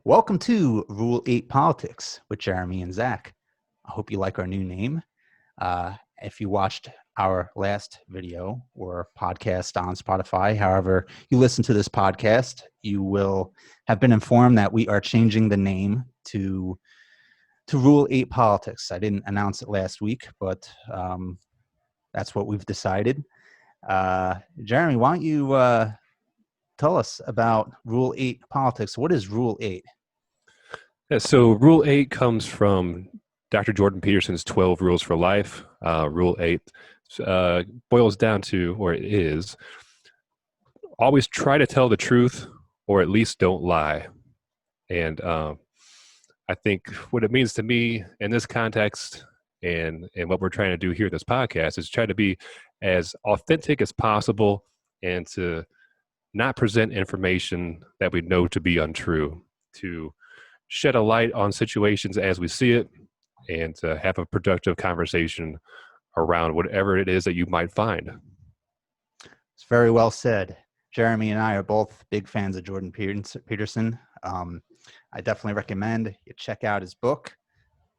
Welcome to Rule 8 Politics with Jeremy and Zach. I hope you like our new name. If you watched our last video or podcast on Spotify, however you listen to this podcast, you will have been informed that we are changing the name to Rule 8 Politics. I didn't announce it last week, but that's what we've decided. Jeremy, why don't you tell us about Rule 8 Politics? What is Rule 8? Yeah, so Rule 8 comes from Dr. Jordan Peterson's 12 Rules for Life. Rule 8 boils down to, or it is, always try to tell the truth or at least don't lie. And I think what it means to me in this context and what we're trying to do here in this podcast is try to be as authentic as possible and to not present information that we know to be untrue, to shed a light on situations as we see it, and to have a productive conversation around whatever it is that you might find. It's very well said. Jeremy and I are both big fans of Jordan Peterson. I definitely recommend you check out his book.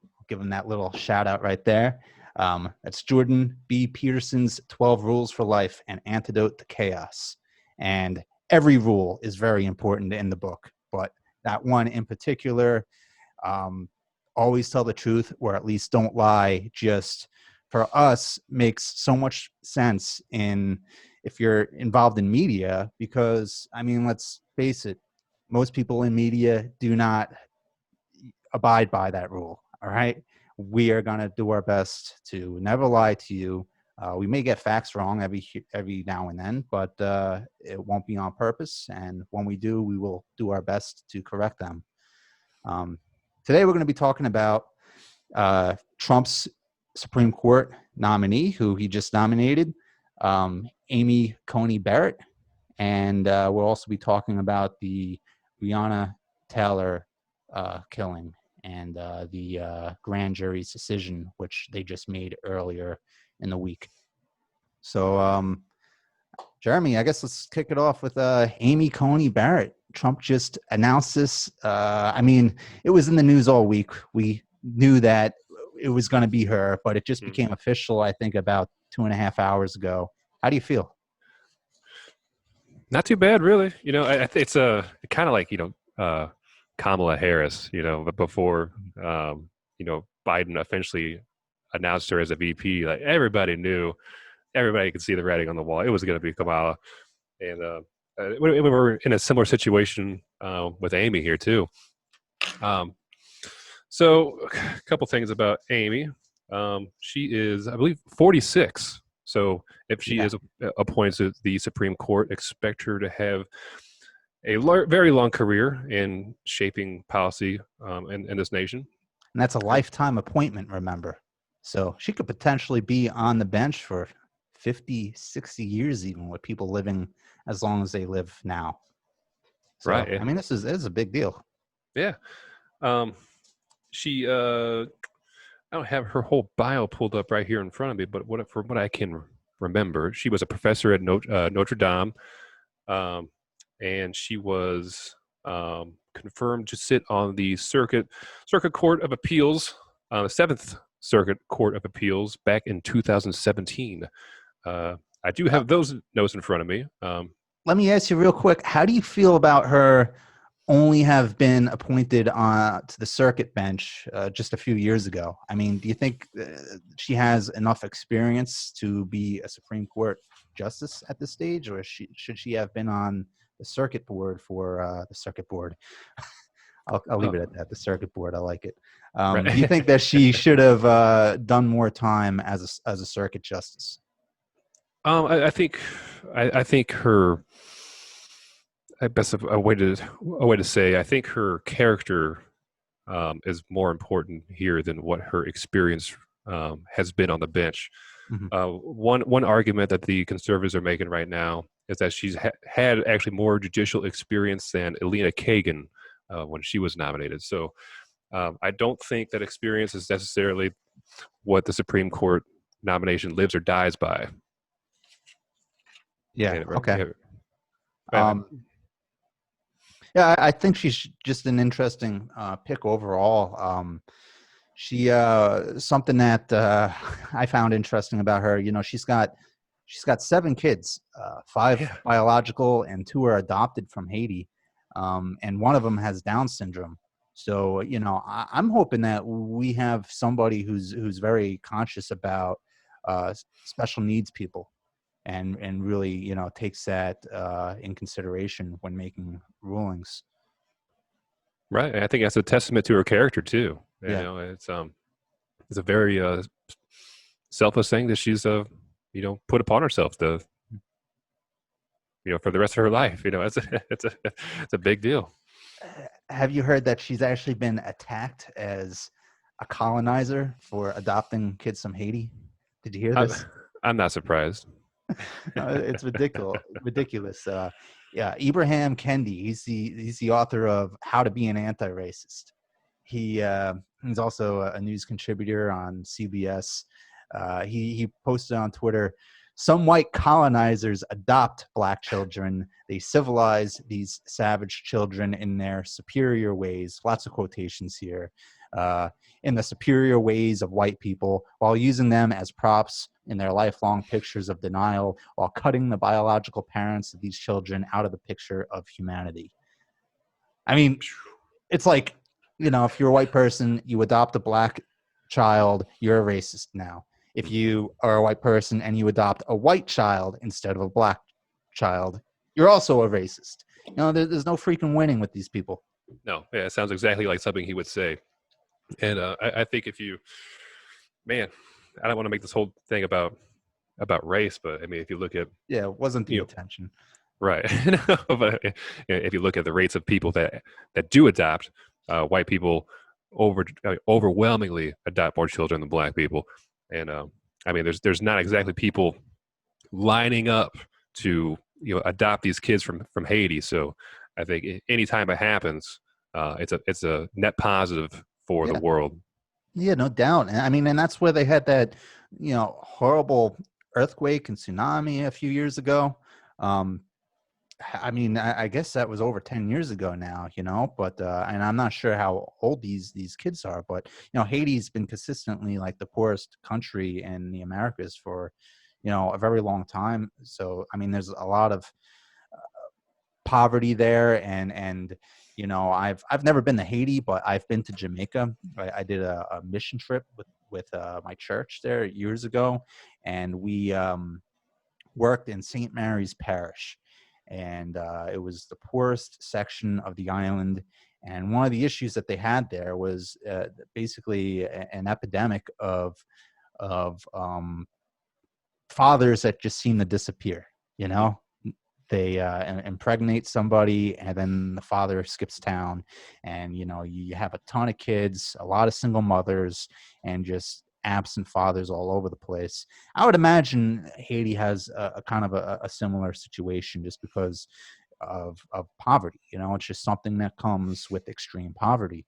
I'll give him that little shout out right there. That's Jordan B. Peterson's 12 Rules for Life, An Antidote to Chaos. And every rule is very important in the book, but that one in particular, always tell the truth or at least don't lie, just for us makes so much sense if you're involved in media, because I mean, let's face it, most people in media do not abide by that rule. All right. We are going to do our best to never lie to you. We may get facts wrong every now and then, but it won't be on purpose. And when we do, we will do our best to correct them. Today, we're going to be talking about Trump's Supreme Court nominee, who he just nominated, Amy Coney Barrett. And we'll also be talking about the Breonna Taylor killing and the grand jury's decision, which they just made earlier in the week. So, Jeremy, I guess let's kick it off with Amy Coney Barrett. Trump just announced this. I mean, it was in the news all week. We knew that it was going to be her, but it just became official, I think, about 2.5 hours ago. How do you feel? Not too bad, really. You know, it's kind of like, Kamala Harris, but before, Biden officially announced her as a VP, like everybody could see the writing on the wall. It was going to be Kamala. And we were in a similar situation with Amy here too. So a couple things about Amy. She is, I believe, 46. So if she is appointed to the Supreme Court, expect her to have a very long career in shaping policy in this nation. And that's a lifetime appointment, remember. So she could potentially be on the bench for 50, 60 years, even with people living as long as they live now. So, right. Yeah. I mean, this is a big deal. Yeah. She, I don't have her whole bio pulled up right here in front of me, but from what I can remember, she was a professor at Notre Dame, and she was confirmed to sit on the Circuit Court of Appeals, the Seventh Circuit Court of Appeals, back in 2017. I do have those notes in front of me. Let me ask you real quick, how do you feel about her only have been appointed to the circuit bench just a few years ago? I mean, do you think she has enough experience to be a Supreme Court justice at this stage, or should she have been on the circuit board for the circuit board? I'll leave it at that. The circuit board. I like it. Right. Do you think that she should have done more time as a circuit justice? I think her. I guess a way to say, I think her character is more important here than what her experience has been on the bench. Mm-hmm. One argument that the conservatives are making right now is that she's had actually more judicial experience than Elena Kagan when she was nominated. So I don't think that experience is necessarily what the Supreme Court nomination lives or dies by. Yeah. Okay. Yeah, I think she's just an interesting pick overall. She something that I found interesting about her. You know, she's got 7 kids, 5 Yeah. biological and 2 are adopted from Haiti, and one of them has Down syndrome. So you know, I'm hoping that we have somebody who's very conscious about special needs people, and really takes that in consideration when making rulings. Right. And I think that's a testament to her character too. You Yeah. know, it's a very selfless thing that she's put upon herself to for the rest of her life. You know, it's a big deal. Have you heard that she's actually been attacked as a colonizer for adopting kids from Haiti? Did you hear I'm, this? I'm not surprised. It's ridiculous. Ridiculous. Yeah, Ibrahim Kendi. He's the author of How to Be an Anti-Racist. He's also a news contributor on CBS. He posted on Twitter, some white colonizers adopt black children. They civilize these savage children in their superior ways. Lots of quotations here. Uh, in the superior ways of white people, while using them as props in their lifelong pictures of denial, while cutting the biological parents of these children out of the picture of humanity. I mean, it's like, if you're a white person, you adopt a black child, you're a racist now. If you are a white person and you adopt a white child instead of a black child, you're also a racist. There's no freaking winning with these people. No, yeah, it sounds exactly like something he would say. And I think man, I don't want to make this whole thing about race, but I mean, if you look at, Yeah, it wasn't the you know, intention. right, but if you look at the rates of people that do adopt, white people overwhelmingly adopt more children than black people, and I mean, there's not exactly people lining up to adopt these kids from Haiti. So I think anytime it happens, it's a net positive for the Yeah, world. yeah, no doubt. And I mean, and that's where they had that, horrible earthquake and tsunami a few years ago. Um, I mean, I guess that was over 10 years ago now, but and I'm not sure how old these kids are, but Haiti's been consistently like the poorest country in the Americas for, a very long time. So I mean, there's a lot of poverty there, and I've never been to Haiti, but I've been to Jamaica. I did a mission trip with my church there years ago, and we worked in St. Mary's Parish, and it was the poorest section of the island. And one of the issues that they had there was basically an epidemic of fathers that just seem to disappear. They impregnate somebody, and then the father skips town, and you have a ton of kids, a lot of single mothers, and just absent fathers all over the place. I would imagine Haiti has a kind of a similar situation, just because of poverty. It's just something that comes with extreme poverty.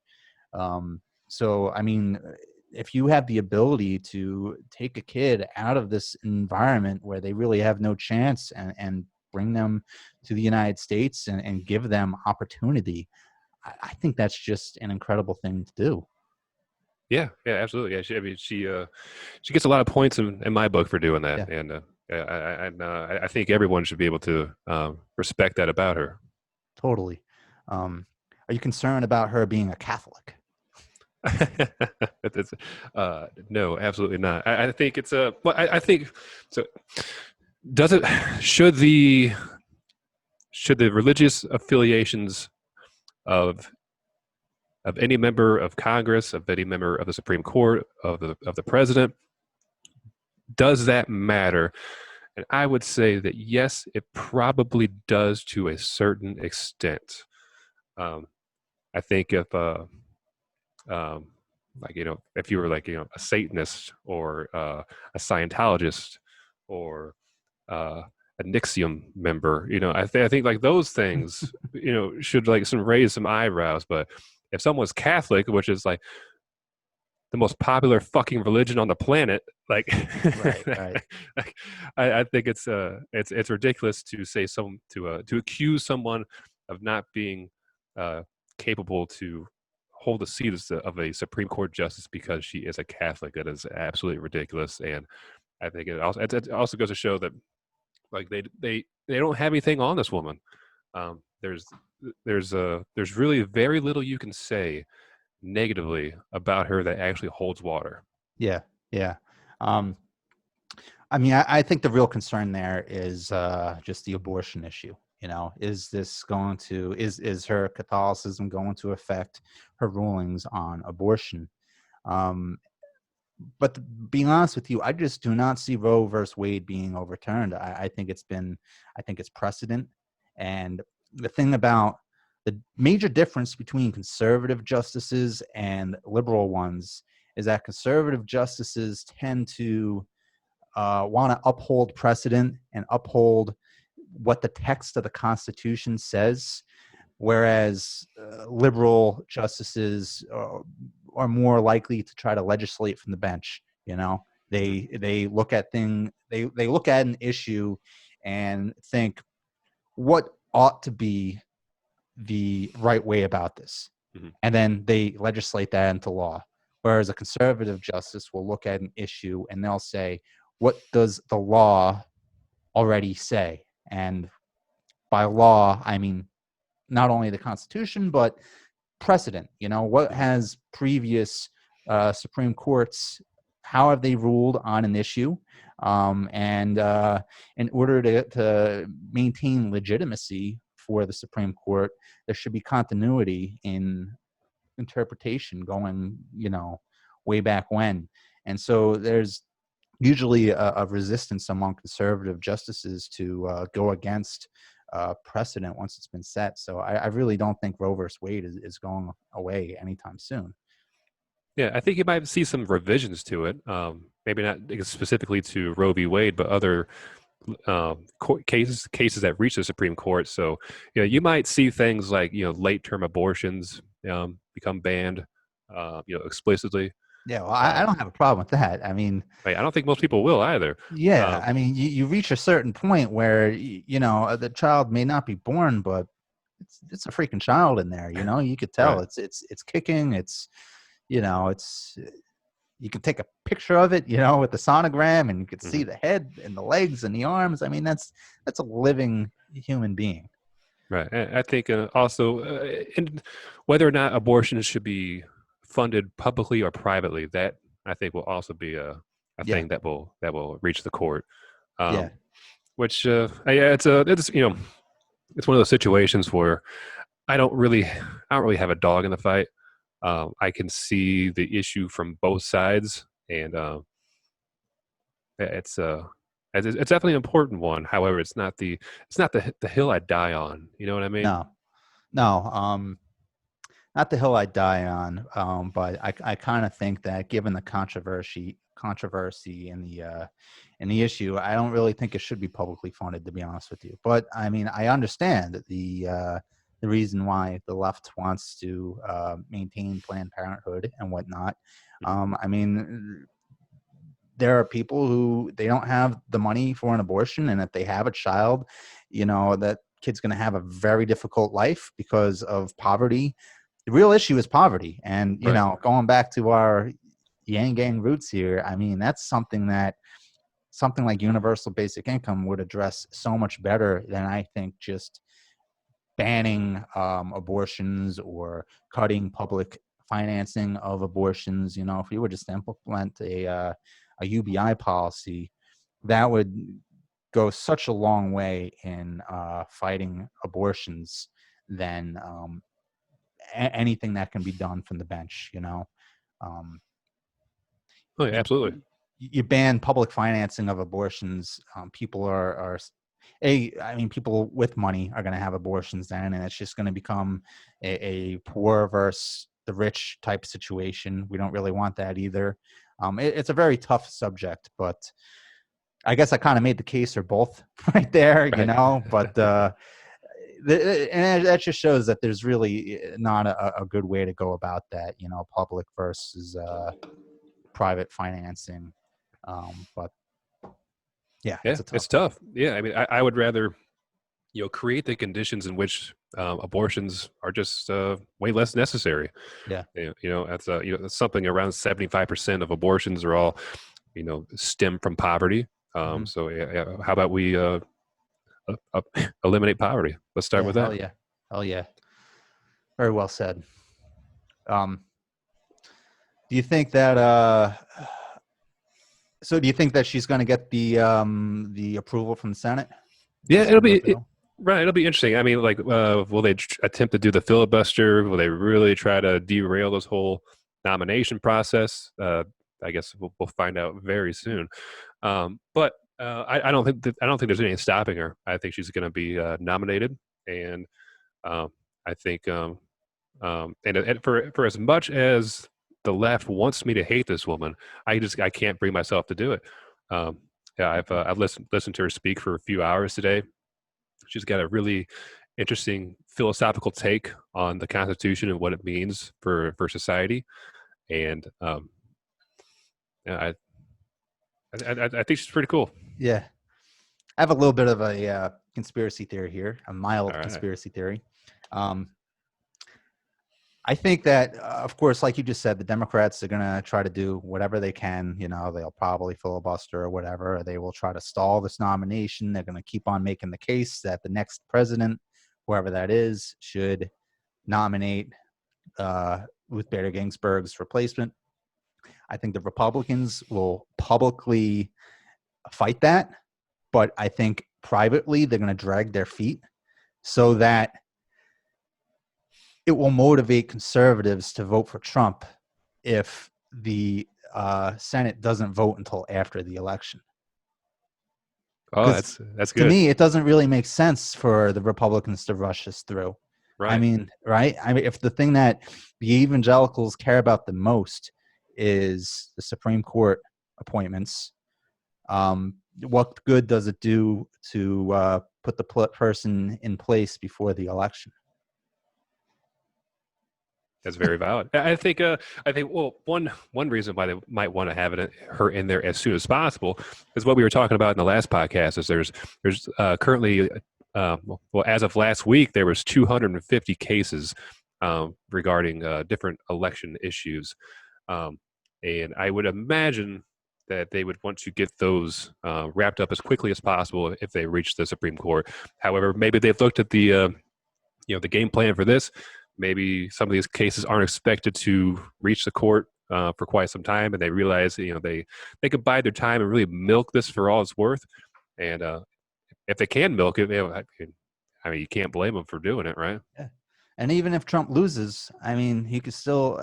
So I mean, if you have the ability to take a kid out of this environment where they really have no chance, and bring them to the United States, and give them opportunity, I think that's just an incredible thing to do. Yeah, yeah, absolutely. Yeah, I mean, she gets a lot of points in my book for doing that, Yeah, and I think everyone should be able to respect that about her. totally. Are you concerned about her being a Catholic? It's, no, absolutely not. I think it's a. Well, I think so. Does it? Should the religious affiliations of any member of Congress, of any member of the Supreme Court, of the president, does that matter? And I would say that yes, it probably does to a certain extent. Um, I think if um, like if you were like a Satanist, or a Scientologist, or a Nixium member, I think like those things should like raise some eyebrows. But if someone's Catholic, which is like the most popular fucking religion on the planet, like, Right, right. like, I think it's ridiculous to say to accuse someone of not being capable to hold the seat of a Supreme Court justice because she is a Catholic. That is absolutely ridiculous, and I think it also goes to show that like they don't have anything on this woman. Um, there's there's really very little you can say negatively about her that actually holds water. Yeah, yeah. Um, I mean, I think the real concern there is just the abortion issue. You know, is this going to is her Catholicism going to affect her rulings on abortion? Um, but to be honest with you, I just do not see Roe versus Wade being overturned. I think it's precedent. And the thing about the major difference between conservative justices and liberal ones is that conservative justices tend to want to uphold precedent and uphold what the text of the Constitution says, whereas liberal justices are more likely to try to legislate from the bench. You know, they look at they look at an issue and think what ought to be the right way about this, Mm-hmm. and then they legislate that into law. Whereas a conservative justice will look at an issue and they'll say, what does the law already say? And by law, I mean not only the Constitution, but precedent. You know, what Mm-hmm. has previous Supreme Courts, how have they ruled on an issue? And in order to maintain legitimacy for the Supreme Court, there should be continuity in interpretation going, you know, way back when. And so there's usually a resistance among conservative justices to go against precedent once it's been set. So I really don't think Roe versus Wade is going away anytime soon. Yeah, I think you might see some revisions to it. Maybe not specifically to Roe v. Wade, but other cases that reach the Supreme Court. So, you know, you might see things like late term abortions become banned, explicitly. Yeah, well, I Um, don't have a problem with that. I mean, I don't think most people will either. yeah, Um, I mean, you reach a certain point where you know the child may not be born, but it's a freaking child in there. You know, you could tell right. it's kicking. It's you know it's you can take a picture of it, you know, with the sonogram, and you could see Hmm. the head and the legs and the arms. I mean, that's a living human being. Right. And I think also, and whether or not abortion should be funded publicly or privately, that I think will also be a Yeah, thing that will reach the court. yeah, Um, which yeah, it's it's one of those situations where I don't really have a dog in the fight. I can see the issue from both sides, and it's it's definitely an important one. However, it's not the hill I die on. You know what I mean? no, no. Not the hill I die on, but I kind of think that given the controversy in the issue, I don't really think it should be publicly funded, to be honest with you. But I mean, I understand the reason why the left wants to maintain Planned Parenthood and whatnot. Mhm. I mean, there are people who they don't have the money for an abortion, and if they have a child, you know, that kid's going to have a very difficult life because of poverty. The real issue is poverty. And you Right. know, going back to our yang gang roots here, I mean, that's something that something like universal basic income would address so much better than I think just banning abortions or cutting public financing of abortions. You know, if we were just to implement a UBI policy, that would go such a long way in fighting abortions than anything that can be done from the bench. You know, um, Oh, yeah, you, absolutely. you ban public financing of abortions. People are I mean, people with money are going to have abortions then, and it's just going to become a poor versus the rich type situation. We don't really want that either. It's a very tough subject, but I guess I kind of made the case for both right there, you Right. know. But and that just shows that there's really not a good way to go about that, you know, public versus private financing. But yeah, Yeah, it's a tough it's one. tough. Yeah, I mean, I would rather create the conditions in which abortions are just way less necessary. Yeah. That's something around 75% of abortions are all, stem from poverty. Hmm. So how about we eliminate poverty? Let's start Yeah. with Hell that. yeah. Hell yeah. Very well said. Um, do you think that so do you think that she's going to get the approval from the Senate Yeah, just to go through? right. It'll be interesting. I mean, like, will they attempt to do the filibuster? Will they really try to derail this whole nomination process? I guess we'll find out very soon. But I don't think I don't think there's anything stopping her. I think she's going to be nominated, and I think and for as much as the left wants me to hate this woman, I can't bring myself to do it. Um, yeah, Mhm. I've listened to her speak for a few hours today. She's got a really interesting philosophical take on the Constitution and what it means for society, and yeah, I think she's pretty cool. Yeah. I have a little bit of a conspiracy theory here, a All mild right. conspiracy theory. Um, I think that, of course, like you just said, the Democrats are going to try to do whatever they can. They'll probably filibuster or whatever. Or they will try to stall this nomination. They're going to keep on making the case that the next president, whoever that is, should nominate Ruth Bader Ginsburg's replacement. I think the Republicans will publicly fight that, but I think privately they're going to drag their feet so that it will motivate conservatives to vote for Trump if the Senate doesn't vote until after the election. Oh, Because that's to good. me, it doesn't really make sense for the Republicans to rush this through. I Right. mean, right? I mean, if the thing that the evangelicals care about the most is the Supreme Court appointments, what good does it do to put the person in place before the election? That's very valid. I think well, one reason why they might want to have her in there as soon as possible is what we were talking about in the last podcast. Is there's currently well, as of last week there was 250 cases regarding different election issues, um, and I would imagine that they would want to get those wrapped up as quickly as possible if they reach the Supreme Court. However, maybe they've looked at the the game plan for this. Maybe some of these cases aren't expected to reach the court for quite some time, and they realize they could bide their time and really milk this for all it's worth. And if they can milk it, I mean, you can't blame them for doing it, right? Yeah. And even if Trump loses, I mean, he could still,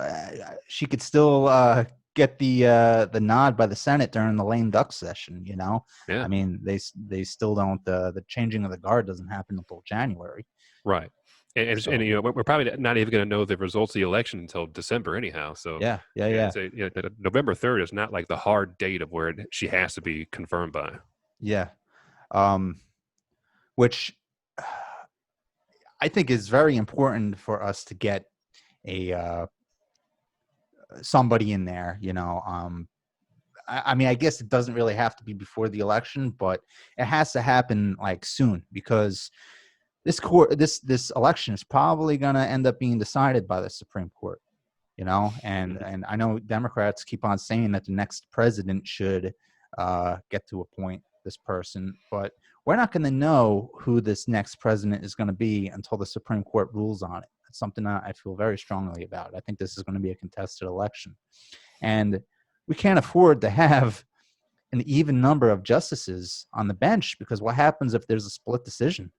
she could still get the nod by the Senate during the lame duck session. Yeah, I mean, they still don't. The changing of the guard doesn't happen until January. right. And So we're probably not even going to know the results of the election until December anyhow. So yeah, yeah, yeah, yeah, it's November 3rd is not like the hard date of where she has to be confirmed by. yeah. Um, which I think is very important for us to get a somebody in there. I mean, I guess it doesn't really have to be before the election, but it has to happen like soon because this election is probably going to end up being decided by the Supreme Court. And Mhm. I know Democrats keep on saying that the next president should get to appoint this person, but we're not going to know who this next president is going to be until the Supreme Court rules on it. That's something that I feel very strongly about. I think this is going to be a contested election, and we can't afford to have an even number of justices on the bench because what happens if there's a split decision?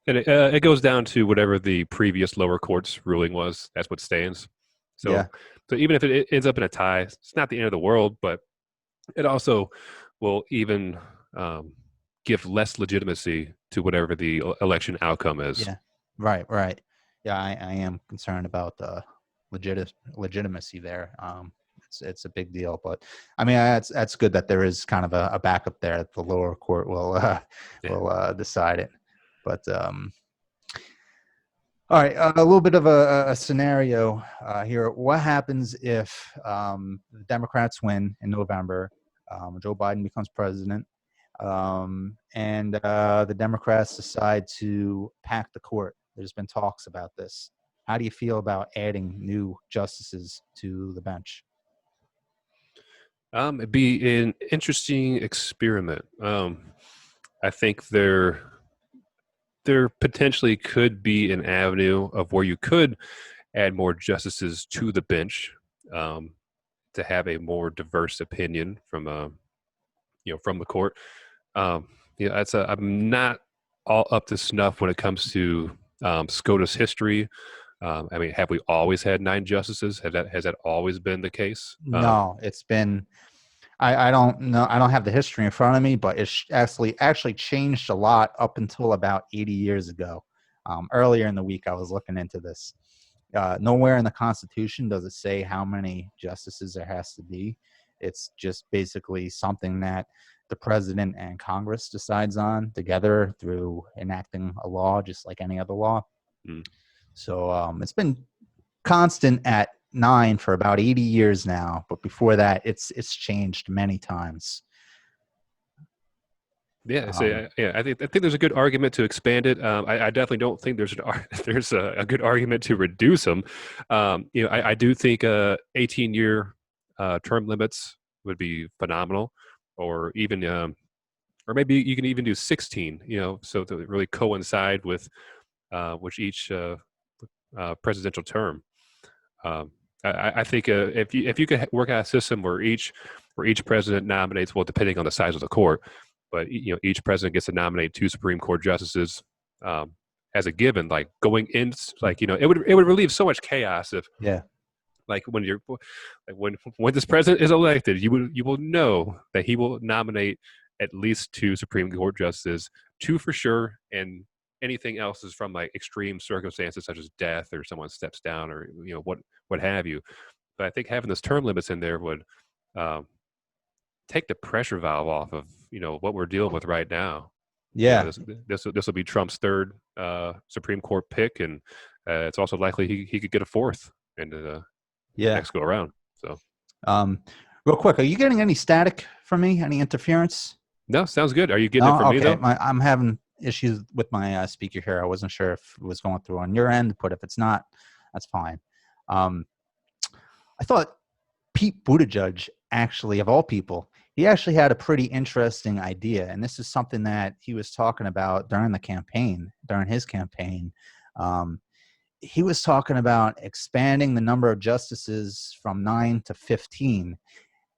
And it goes down to whatever the previous lower court's ruling was. That's what stands. So, Yeah, so even if it ends up in a tie, it's not the end of the world, but it also will even um, give less legitimacy to whatever the election outcome is. yeah, right. Yeah, I am concerned about the legitimacy there. It's a big deal, but I mean that's good that there is kind of a backup there that the lower court will Yeah. will decide it. But all right, a little bit of a scenario here. What happens if the Democrats win in November? Joe Biden becomes president, and the Democrats decide to pack the court. there's been talks about this. How do you feel about adding new justices to the bench? It'd be an interesting experiment. I think there potentially could be an avenue of where you could add more justices to the bench, um, to have a more diverse opinion from from the court. Um, I'm not all up to snuff when it comes to SCOTUS history. I mean, have we always had 9 justices? Has that always been the case? No, it's been. I don't know. I don't have the history in front of me, but it's actually changed a lot up until about 80 years ago. Earlier in the week, I was looking into this. Nowhere in the Constitution does it say how many justices there has to be. It's just basically something that the president and Congress decides on together through enacting a law, just like any other law. Mm. So it's been constant at 9 for about 80 years now, but before that, it's changed many times. Yeah, so yeah, I think there's a good argument to expand it. I definitely don't think there's a good argument to reduce them. I do think 18-year term limits would be phenomenal, or even or maybe you can even do 16. So to really coincide with each presidential term. I think if you could work out a system where each president nominates, well, depending on the size of the court, but each president gets to nominate 2 Supreme Court justices as a given, like going in, like it would relieve so much chaos if Yeah. like when this president is elected, you will know that he will nominate at least 2 Supreme Court justices, 2 for sure, and anything else is from like extreme circumstances such as death or someone steps down or what have you. But I think having those term limits in there would take the pressure valve off of what we're dealing with right now. Yeah. This will be Trump's 3rd Supreme Court pick, and it's also likely he could get a 4th in the next go around. So, real quick, are you getting any static from me? Any interference? No, sounds good. Are you getting it from me though? I'm having issues with my speaker here. I wasn't sure if it was going through on your end, but if it's not, that's fine. I thought Pete Buttigieg, actually, of all people, he actually had a pretty interesting idea, and this is something that he was talking about during his campaign. He was talking about expanding the number of justices from 9 to 15.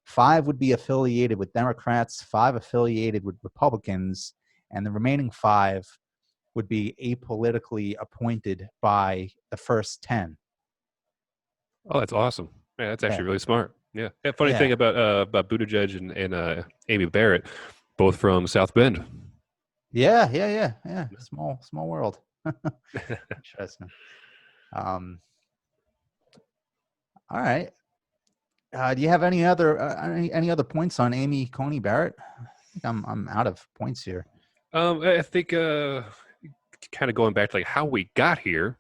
5 would be affiliated with Democrats, 5 affiliated with Republicans, and the remaining 5 would be apolitically appointed by the first 10. Oh, that's awesome. Yeah, that's actually really smart. Yeah. Funny Yeah. thing about Buttigieg and Amy Barrett, both from South Bend. Yeah. Small world. Interesting. All right. Do you have any other points on Amy Coney Barrett? I think I'm out of points here. I think kind of going back to like how we got here.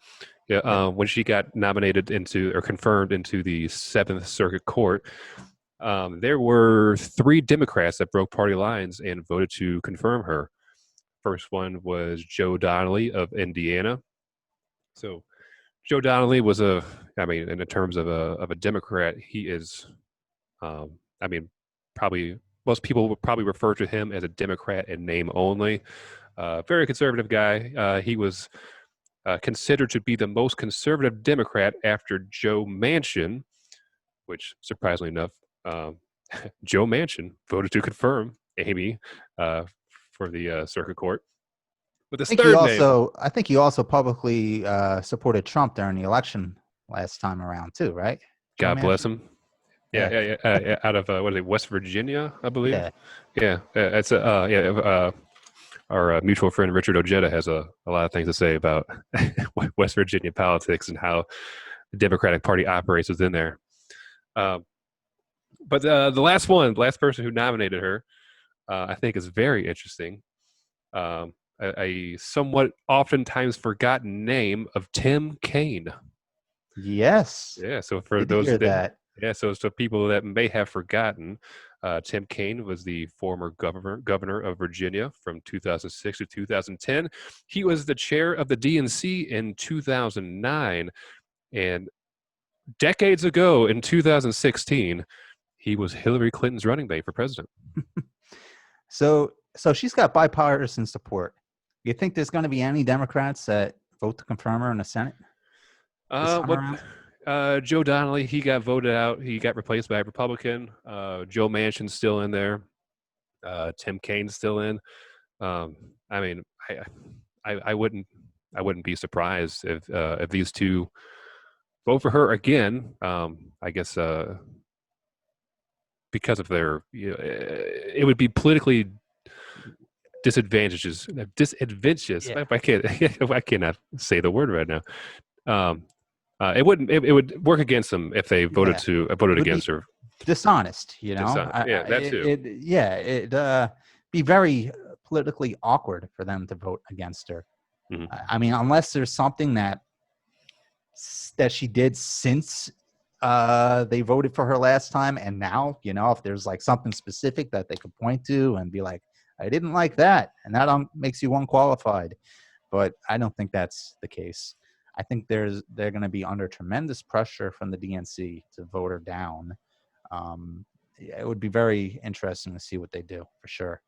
When she got nominated into or confirmed into the 7th Circuit Court, there were 3 Democrats that broke party lines and voted to confirm her. First one was Joe Donnelly of Indiana. So Joe Donnelly was in terms of a Democrat, he is, probably most people would probably refer to him as a Democrat in name only. Very conservative guy. He was considered to be the most conservative Democrat after Joe Manchin, which surprisingly enough, Joe Manchin voted to confirm Amy for the circuit court. But this I think he also publicly supported Trump during the election last time around too, right? God bless him. Yeah. Out of what is it, West Virginia, I believe. Yeah. It's our mutual friend Richard Ojeda has a lot of things to say about West Virginia politics and how the Democratic Party operates within there. But the last person who nominated her, I think is very interesting. A somewhat oftentimes forgotten name of Tim Kaine. Yes. Yeah. So for those so people that may have forgotten, Tim Kaine was the former governor of Virginia from 2006 to 2010. He was the chair of the DNC in 2009. And decades ago, in 2016, he was Hillary Clinton's running mate for president. So she's got bipartisan support. You think there's going to be any Democrats that vote to confirm her in the Senate? Joe Donnelly, he got voted out. He got replaced by a Republican. Joe Manchin's still in there. Tim Kaine's still in. I mean, I wouldn't be surprised if these two vote for her again. I guess because of their, it would be politically disadvantageous. Yeah. I cannot say the word right now. It would work against them if they voted against her. Dishonest, you know. Dishonest. That too. It'd be very politically awkward for them to vote against her. Mm-hmm. I mean, unless there's something that she did since they voted for her last time, and now, you know, if there's like something specific that they could point to and be like, I didn't like that, and that makes you unqualified. But I don't think that's the case. I think they're going to be under tremendous pressure from the DNC to vote her down. It would be very interesting to see what they do, for sure.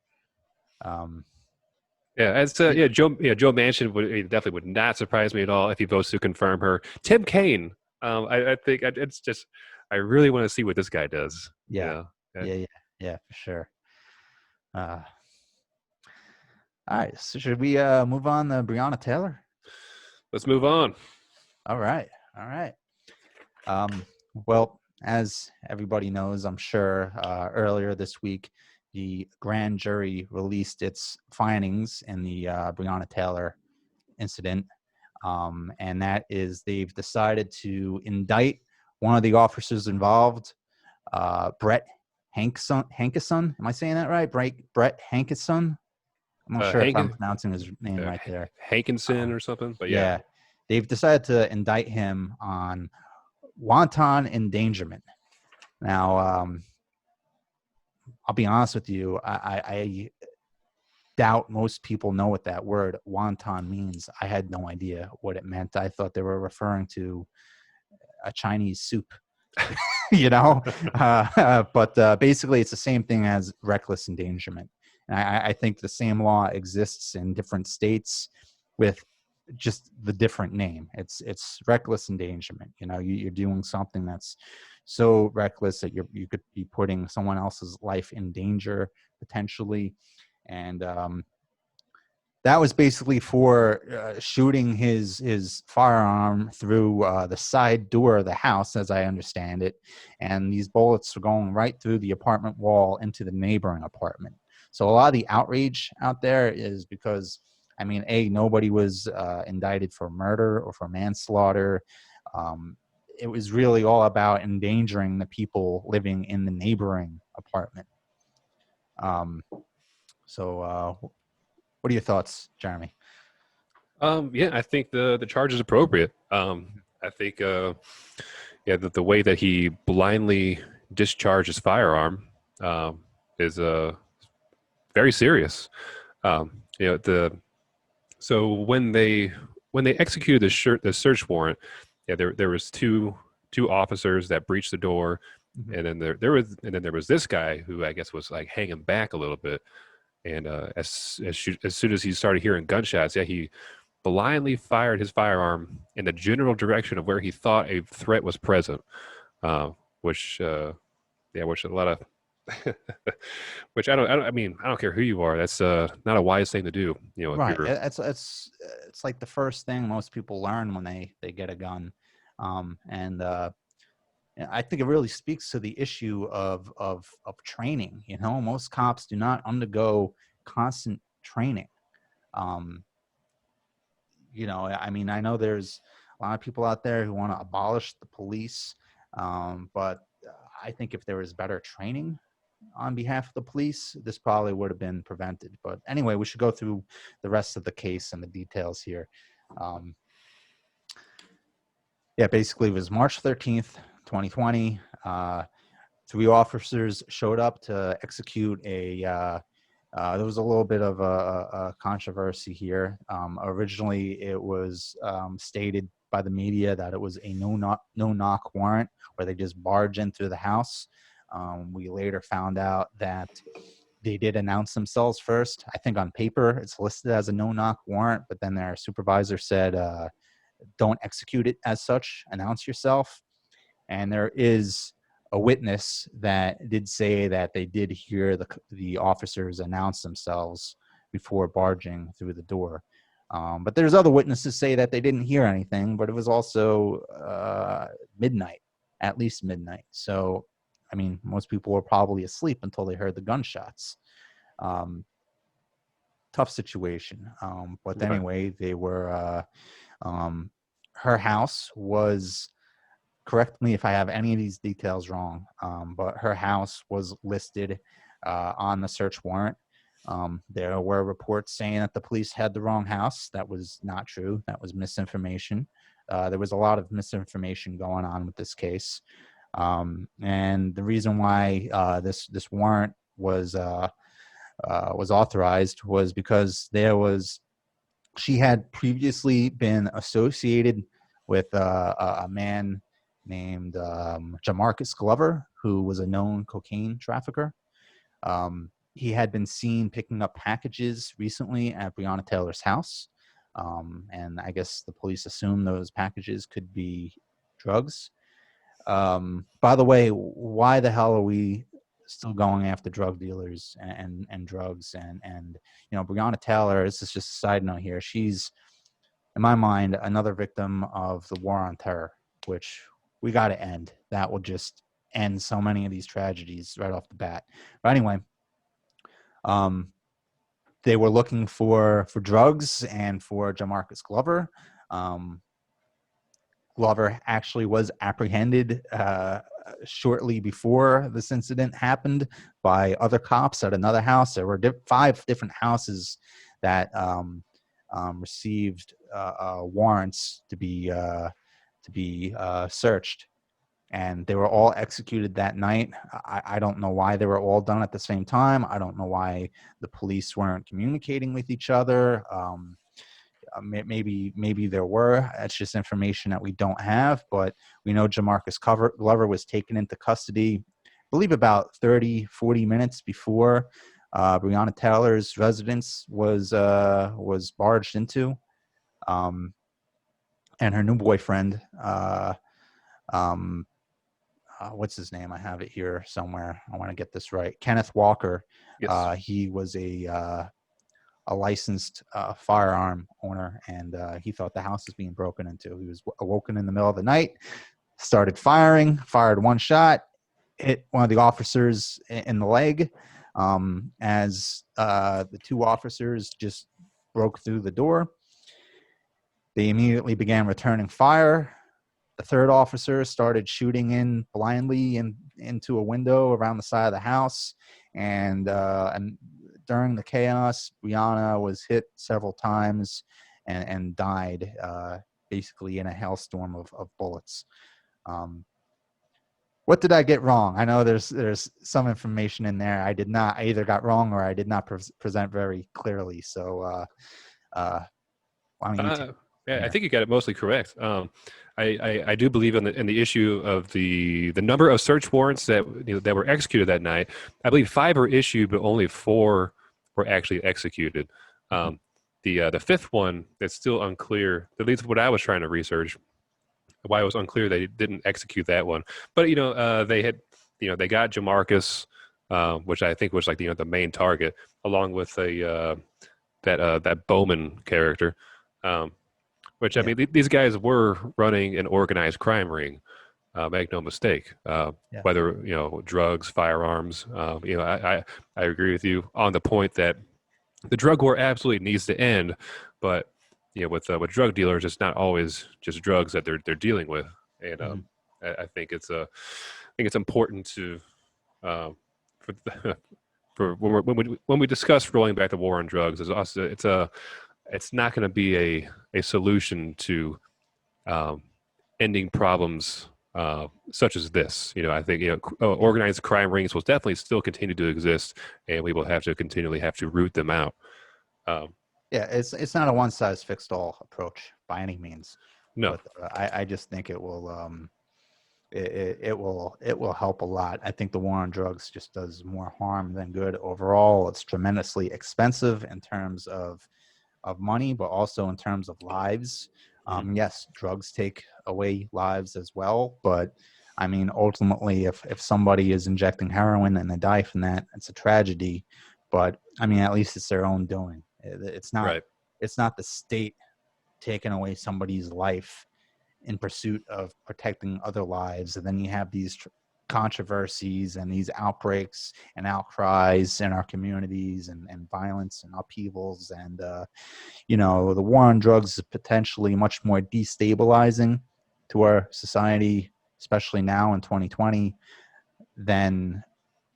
Joe Manchin definitely would not surprise me at all if he votes to confirm her. Tim Kaine, I think it's just, I really want to see what this guy does. Yeah, for sure. All right, so should we move on to Breonna Taylor? Let's move on. All right. Well, as everybody knows, I'm sure, earlier this week, the grand jury released its findings in the Breonna Taylor incident. And that is, they've decided to indict one of the officers involved, Brett Hankison. Am I saying that right? Brett Hankison? I'm not sure if I'm pronouncing his name right there. Hankinson or something, but yeah. They've decided to indict him on wanton endangerment. Now, I'll be honest with you, I doubt most people know what that word wonton means. I had no idea what it meant. I thought they were referring to a Chinese soup, you know? But basically, it's the same thing as reckless endangerment. And I think the same law exists in different states with just the different name. It's reckless endangerment. You know, you're doing something that's so reckless that you could be putting someone else's life in danger potentially. And that was basically for shooting his firearm through the side door of the house, as I understand it. And these bullets were going right through the apartment wall into the neighboring apartment. So a lot of the outrage out there is because, I mean, nobody was indicted for murder or for manslaughter. It was really all about endangering the people living in the neighboring apartment. So what are your thoughts, Jeremy? I think the charge is appropriate. I think that the way that he blindly discharged his firearm is very serious. So when they executed the search warrant, there was two officers that breached the door, mm-hmm. and then there was this guy who I guess was like hanging back a little bit, and as soon as he started hearing gunshots, he blindly fired his firearm in the general direction of where he thought a threat was present, which a lot of which I don't care who you are. That's not a wise thing to do. You know, right? It's like the first thing most people learn when they get a gun, and I think it really speaks to the issue of training. You know, most cops do not undergo constant training. You know, I mean, I know there's a lot of people out there who want to abolish the police, but I think if there was better training on behalf of the police, this probably would have been prevented. But anyway, we should go through the rest of the case and the details here. Basically it was March 13th, 2020. Three officers showed up to execute there was a little bit of a controversy here. Originally, it was stated by the media that it was a no-knock warrant where they just barge into the house. We later found out that they did announce themselves first. I think on paper it's listed as a no-knock warrant, but then their supervisor said, don't execute it as such, announce yourself. And there is a witness that did say that they did hear the officers announce themselves before barging through the door. But there's other witnesses say that they didn't hear anything, but it was also midnight, at least midnight. So, I mean, most people were probably asleep until they heard the gunshots. Tough situation. But Right. anyway, they were, her house was, correct me if I have any of these details wrong, but her house was listed on the search warrant. There were reports saying that the police had the wrong house. That was not true. That was misinformation. There was a lot of misinformation going on with this case. And the reason why this warrant was authorized was because she had previously been associated with a man named Jamarcus Glover, who was a known cocaine trafficker. He had been seen picking up packages recently at Breonna Taylor's house. And I guess the police assumed those packages could be drugs. By the way, why the hell are we still going after drug dealers and drugs? And Breonna Taylor, this is just a side note here. She's, in my mind, another victim of the war on terror, which we got to end. That will just end so many of these tragedies right off the bat. But anyway, they were looking for drugs and for Jamarcus Glover. Glover actually was apprehended shortly before this incident happened by other cops at another house. There were 5 different houses that received warrants to be searched, and they were all executed that night. I don't know why they were all done at the same time. I don't know why the police weren't communicating with each other. Maybe there were. That's just information that we don't have. But we know Jamarcus Glover was taken into custody, I believe, about 30-40 minutes before Breonna Taylor's residence was barged into, and her new boyfriend. What's his name? I have it here somewhere. I want to get this right. Kenneth Walker. Yes. He was a licensed firearm owner, and he thought the house was being broken into. He was awoken in the middle of the night, started fired one shot, hit one of the officers in the leg. As the 2 officers just broke through the door, they immediately began returning fire. The 3rd officer started shooting in blindly into a window around the side of the house, and during the chaos, Breonna was hit several times and died basically in a hailstorm of bullets. What did I get wrong? I know there's some information in there I either got wrong or I did not present very clearly. So why don't you take Yeah, I here? think you got it mostly correct. I do believe in the issue of the number of search warrants that that were executed that night. I believe 5 were issued, but only 4 were actually executed. The 5th one, that's still unclear. At least what I was trying to research, why it was unclear they didn't execute that one. But they had they got Jamarcus, which I think was like the main target, along with that Bowman character. Which, I mean, these guys were running an organized crime ring, make no mistake. Whether, drugs, firearms, I agree with you on the point that the drug war absolutely needs to end. But, with drug dealers, it's not always just drugs that they're dealing with. And I think it's important to, for when we discuss rolling back the war on drugs, it's not going to be a solution to ending problems such as this. I think organized crime rings will definitely still continue to exist, and we will have to continually have to root them out. Um, Yeah, it's not a one size fits all approach by any means, no, but I just think it will it will help a lot. I think the war on drugs just does more harm than good overall. It's tremendously expensive in terms of money, but also in terms of lives. Yes, drugs take away lives as well, but I mean, ultimately, if somebody is injecting heroin and they die from that, it's a tragedy. But I mean, at least it's their own doing. right. It's not the state taking away somebody's life in pursuit of protecting other lives. And then you have these controversies and these outbreaks and outcries in our communities and violence and upheavals. And, the war on drugs is potentially much more destabilizing to our society, especially now in 2020, than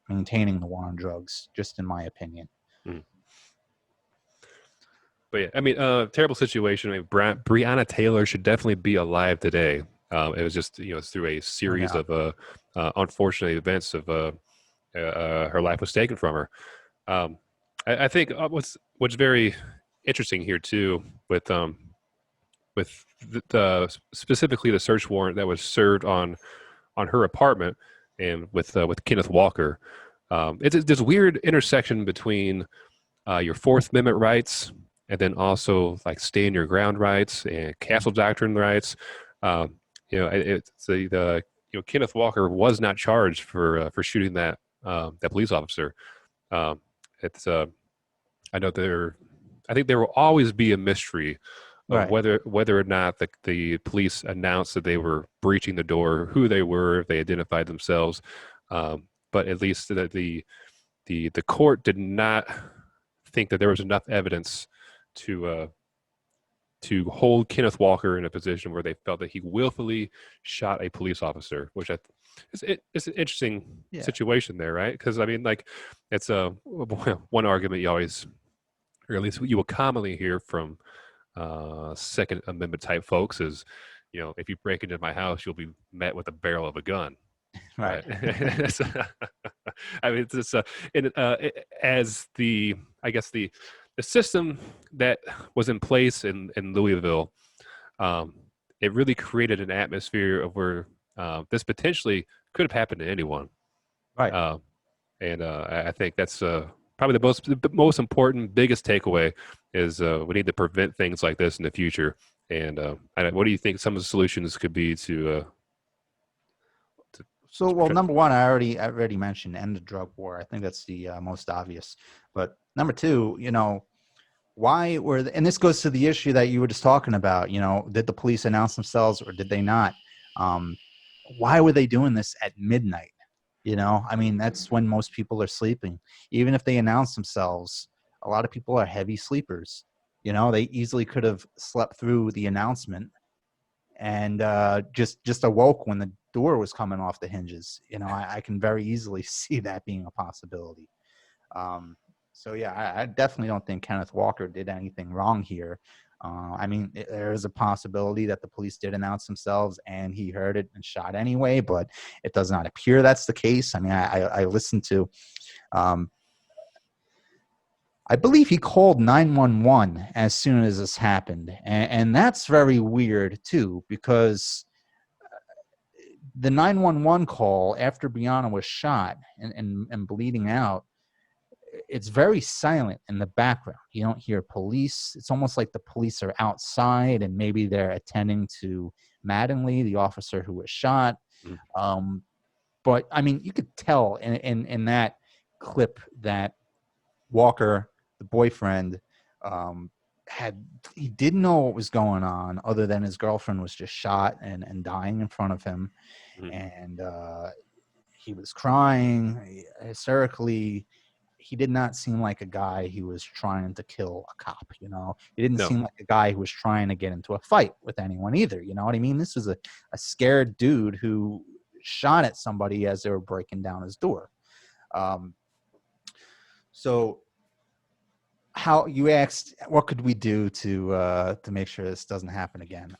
maintaining the war on drugs, just in my opinion. Mm. But yeah, I mean, terrible situation. I mean, Breonna Taylor should definitely be alive today. It was just through a Oh, series yeah. of unfortunate events of her life was taken from her. Um, I think what's very interesting here too with specifically the search warrant that was served on her apartment and with Kenneth Walker. It's this weird intersection between your Fourth Amendment rights and then also like stand your ground rights and castle doctrine rights. Um, it's the Kenneth Walker was not charged for shooting that police officer. Um, it's I know I think there will always be a mystery of Right. whether or not the police announced that they were breaching the door, who they were, if they identified themselves. But at least the court did not think that there was enough evidence to to hold Kenneth Walker in a position where they felt that he willfully shot a police officer, which it's an interesting Yeah. situation there, right? Because I mean, like, it's a one argument you always, or at least you will commonly hear from Second Amendment type folks is, if you break into my house, you'll be met with a barrel of a gun, Right. right? I mean, it's as I guess the system that was in place in Louisville, um, it really created an atmosphere of where this potentially could have happened to anyone. Right. Uh, and I think that's probably the most important, biggest takeaway is we need to prevent things like this in the future. And what do you think some of the solutions could be So, well, to number one, I already mentioned end the drug war. I think that's the most obvious. But number two, why were and this goes to the issue that you were just talking about. Did the police announce themselves or did they not? Um, why were they doing this at midnight? I mean, that's when most people are sleeping. Even if they announce themselves, a lot of people are heavy sleepers. They easily could have slept through the announcement and just awoke when the door was coming off the hinges. I can very easily see that being a possibility. Um, so yeah, I definitely don't think Kenneth Walker did anything wrong here. I mean, there is a possibility that the police did announce themselves and he heard it and shot anyway, but it does not appear that's the case. I mean, I listened to, um, I believe he called 911 as soon as this happened, and that's very weird too because the 911 call after Breonna was shot and bleeding out, it's very silent in the background. You don't hear police. It's almost like the police are outside and maybe they're attending to Mattingly, the officer who was shot. mm, Um, but I mean, you could tell in that clip that Walker, the boyfriend, um, he didn't know what was going on other than his girlfriend was just shot and dying in front of him. mm, And he was crying hysterically. He did not seem like a guy who was trying to kill a cop. He didn't no, seem like a guy who was trying to get into a fight with anyone either. You know what I mean? This was a scared dude who shot at somebody as they were breaking down his door. Um, so how you asked, what could we do to make sure this doesn't happen again?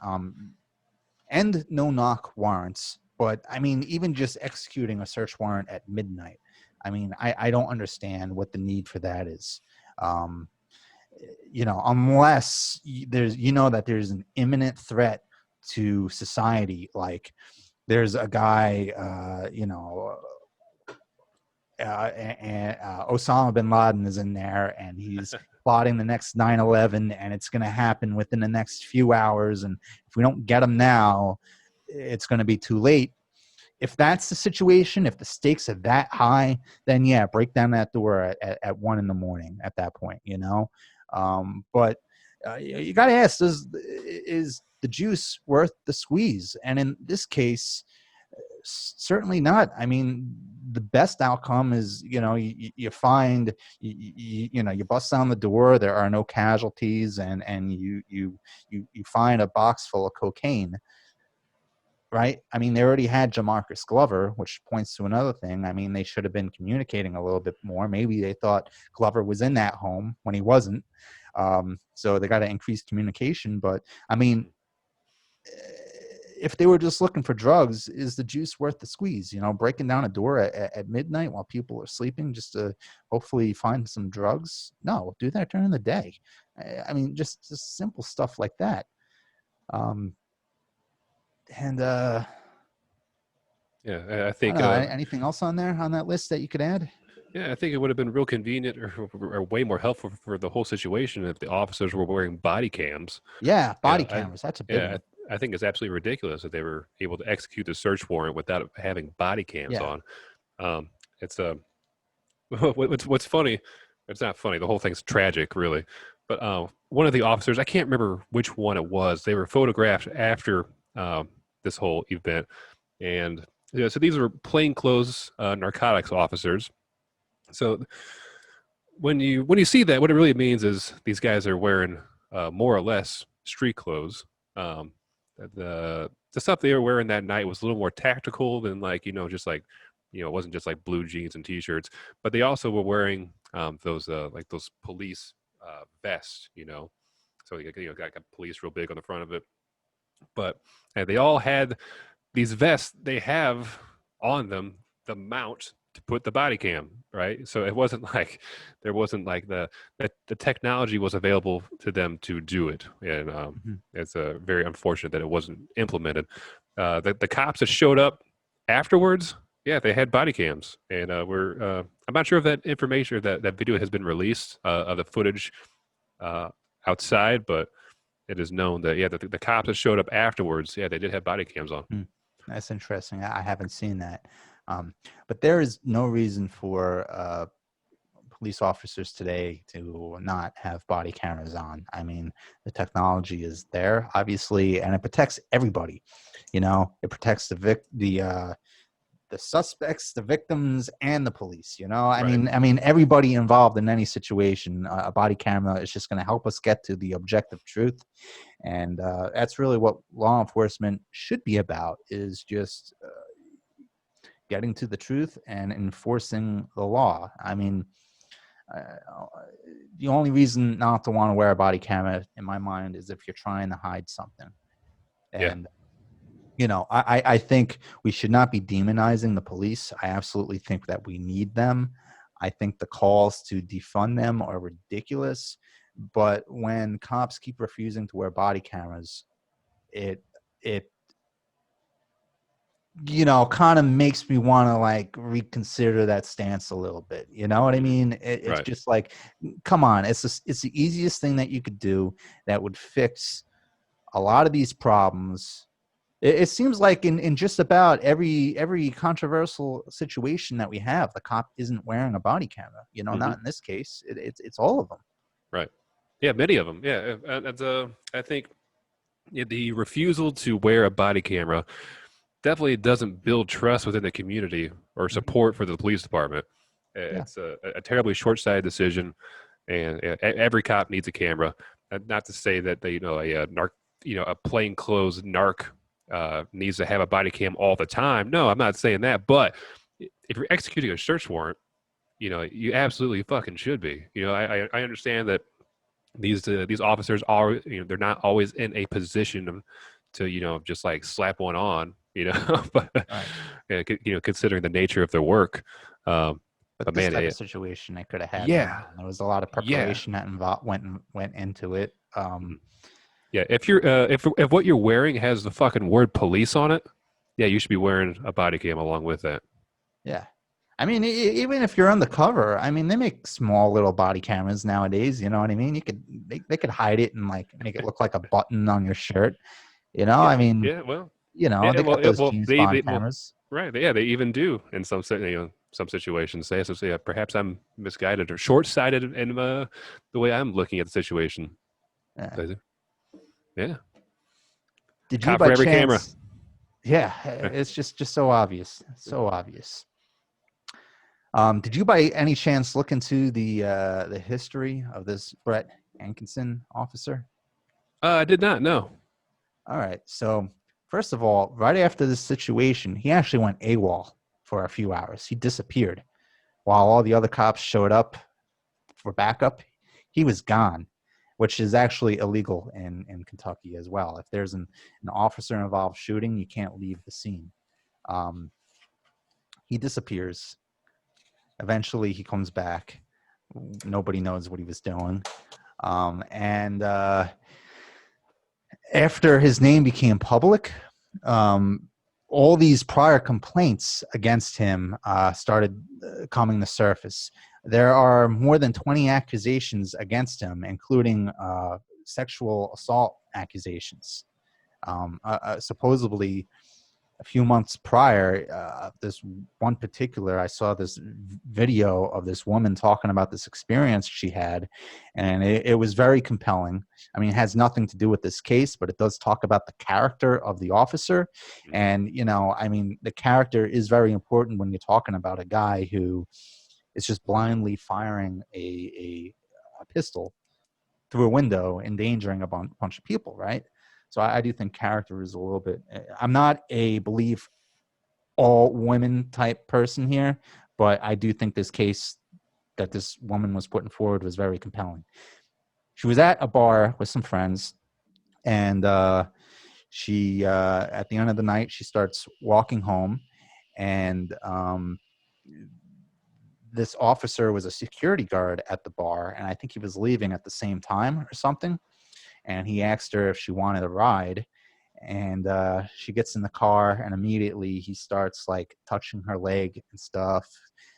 End no knock warrants But I mean, even just executing a search warrant at midnight, I mean, I don't understand what the need for that is. Um, unless there's, that there's an imminent threat to society, like there's a guy, Osama bin Laden is in there, and he's plotting the next 9/11, and it's going to happen within the next few hours. And if we don't get him now, it's going to be too late. If that's the situation, if the stakes are that high, then yeah, break down that door at 1 a.m. at that point, But you got to ask, is the juice worth the squeeze? And in this case, certainly not. I mean, the best outcome is, you find, you bust down the door, there are no casualties, and you find a box full of cocaine. Right. I mean, they already had Jamarcus Glover, which points to another thing. I mean, they should have been communicating a little bit more. Maybe they thought Glover was in that home when he wasn't. So they got to increase communication. But I mean, if they were just looking for drugs, is the juice worth the squeeze? Breaking down a door at midnight while people are sleeping just to hopefully find some drugs? No, do that during the day. I mean, just simple stuff like that. And Yeah, I think. anything else on that list that you could add? Yeah, I think it would have been real convenient or way more helpful for the whole situation if the officers were wearing body cams. Yeah, body cameras. That's a big one. I think it's absolutely ridiculous that they were able to execute the search warrant without having body cams on. It's what's funny. It's not funny. The whole thing's tragic, really. But one of the officers, I can't remember which one it was. They were photographed after this whole event, and so these were plainclothes narcotics officers. So when you see that, what it really means is these guys are wearing more or less street clothes. The stuff they were wearing that night was a little more tactical than it wasn't just like blue jeans and t-shirts, but they also were wearing those police vests, so you got police real big on the front of it. But they all had these vests. They have on them the mount to put the body cam, right? So it wasn't like there wasn't like the technology was available to them to do it, and it's very unfortunate that it wasn't implemented. The cops that showed up afterwards, yeah, they had body cams, and I'm not sure if that information or that video has been released of the footage outside, but it is known that the cops that showed up afterwards, they did have body cams on. That's interesting. I haven't seen that. But there is no reason for police officers today to not have body cameras on. I mean, the technology is there, obviously, and it protects everybody. It protects the suspects, the victims, and the police. I mean, everybody involved in any situation. A body camera is just going to help us get to the objective truth, and that's really what law enforcement should be about: is just getting to the truth and enforcing the law. I mean, the only reason not to want to wear a body camera, in my mind, is if you're trying to hide something. And I think we should not be demonizing the police. I absolutely think that we need them. I think the calls to defund them are ridiculous. But when cops keep refusing to wear body cameras, it kind of makes me want to reconsider that stance a little bit. You know what I mean? It's Right. just like, come on, it's the easiest thing that you could do that would fix a lot of these problems. It seems like in just about every controversial situation that we have, the cop isn't wearing a body camera. Not in this case. It's all of them. Right. Yeah, many of them. Yeah, and I think the refusal to wear a body camera definitely doesn't build trust within the community or support for the police department. It's a terribly short-sighted decision, and every cop needs a camera. Not to say that a plainclothes narc needs to have a body cam all the time. No, I'm not saying that. But if you're executing a search warrant, you absolutely fucking should be. I understand that these officers are, they're not always in a position to just like slap one on. but Right. yeah, considering the nature of their work. But But this man, type of situation, they could have had him yeah, on. There was a lot of yeah. preparation that went into it. Mhm. Yeah, if what you're wearing has the fucking word police on it, yeah, you should be wearing a body cam along with that. Yeah. I mean, even if you're undercover, I mean, they make small little body cameras nowadays. You know what I mean? They could hide it and like make it look like a button on your shirt. Yeah, I mean, yeah. Well, they got those well, James Bond well, cameras. right. Yeah, they even do in some situations. Say, so, yeah, perhaps I'm misguided or short-sighted in the way I'm looking at the situation. Yeah. So, yeah, Did you cop by for every camera. chance? Yeah, Yeah. it's just so obvious, so obvious. Did you by any chance look into the history of this Brett Hankinson officer? I did not know. All right. So first of all, right after this situation, he actually went AWOL for a few hours. He disappeared while all the other cops showed up for backup. He was gone, which is actually illegal in Kentucky as well. If there's an officer involved shooting, you can't leave the scene. Um, he disappears. Eventually, he comes back. Nobody knows what he was doing. And after his name became public, um, all these prior complaints against him started coming to surface. There are more than 20 accusations against him, including sexual assault accusations. Supposedly, a few months prior, this one particular, I saw this video of this woman talking about this experience she had, and it was very compelling. I mean, it has nothing to do with this case, but it does talk about the character of the officer. Mhm. And, I mean, the character is very important when you're talking about a guy who is just blindly firing a pistol through a window, endangering a bunch of people, right? So I do think character is a little bit. I'm not a believe all women type person here, but I do think this case that this woman was putting forward was very compelling. She was at a bar with some friends, and she at the end of the night she starts walking home, and this officer was a security guard at the bar, and I think he was leaving at the same time or something. And he asked her if she wanted a ride, and she gets in the car, and immediately he starts like touching her leg and stuff,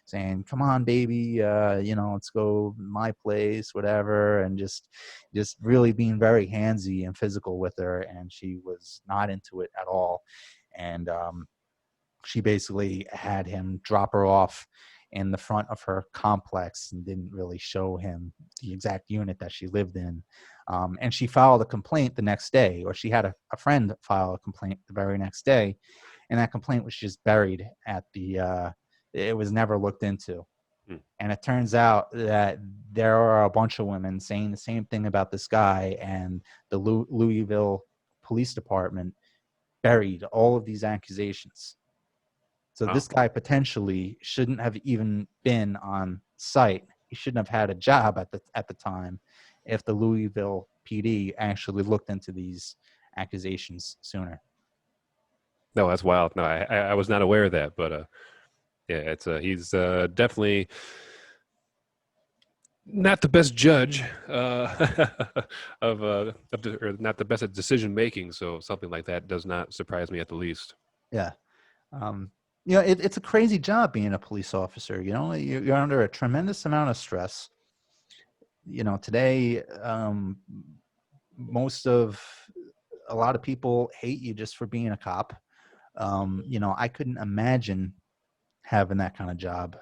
saying, "Come on, baby, let's go to my place, whatever," and just really being very handsy and physical with her, and she was not into it at all. And she basically had him drop her off in the front of her complex and didn't really show him the exact unit that she lived in. And she filed a complaint the next day, or she had a friend file a complaint the very next day. And that complaint was just buried at it was never looked into. Hmm. And it turns out that there are a bunch of women saying the same thing about this guy, and the Louisville Police Department buried all of these accusations. So Wow. this guy potentially shouldn't have even been on site. He shouldn't have had a job at the time if the Louisville PD actually looked into these accusations sooner. No, that's wild. No, I was not aware of that, but yeah, it's he's definitely not the best judge or not the best at decision making. So something like that does not surprise me at the least. Yeah. Um, it's a crazy job being a police officer. You're under a tremendous amount of stress. Today, most of a lot of people hate you just for being a cop. I couldn't imagine having that kind of job.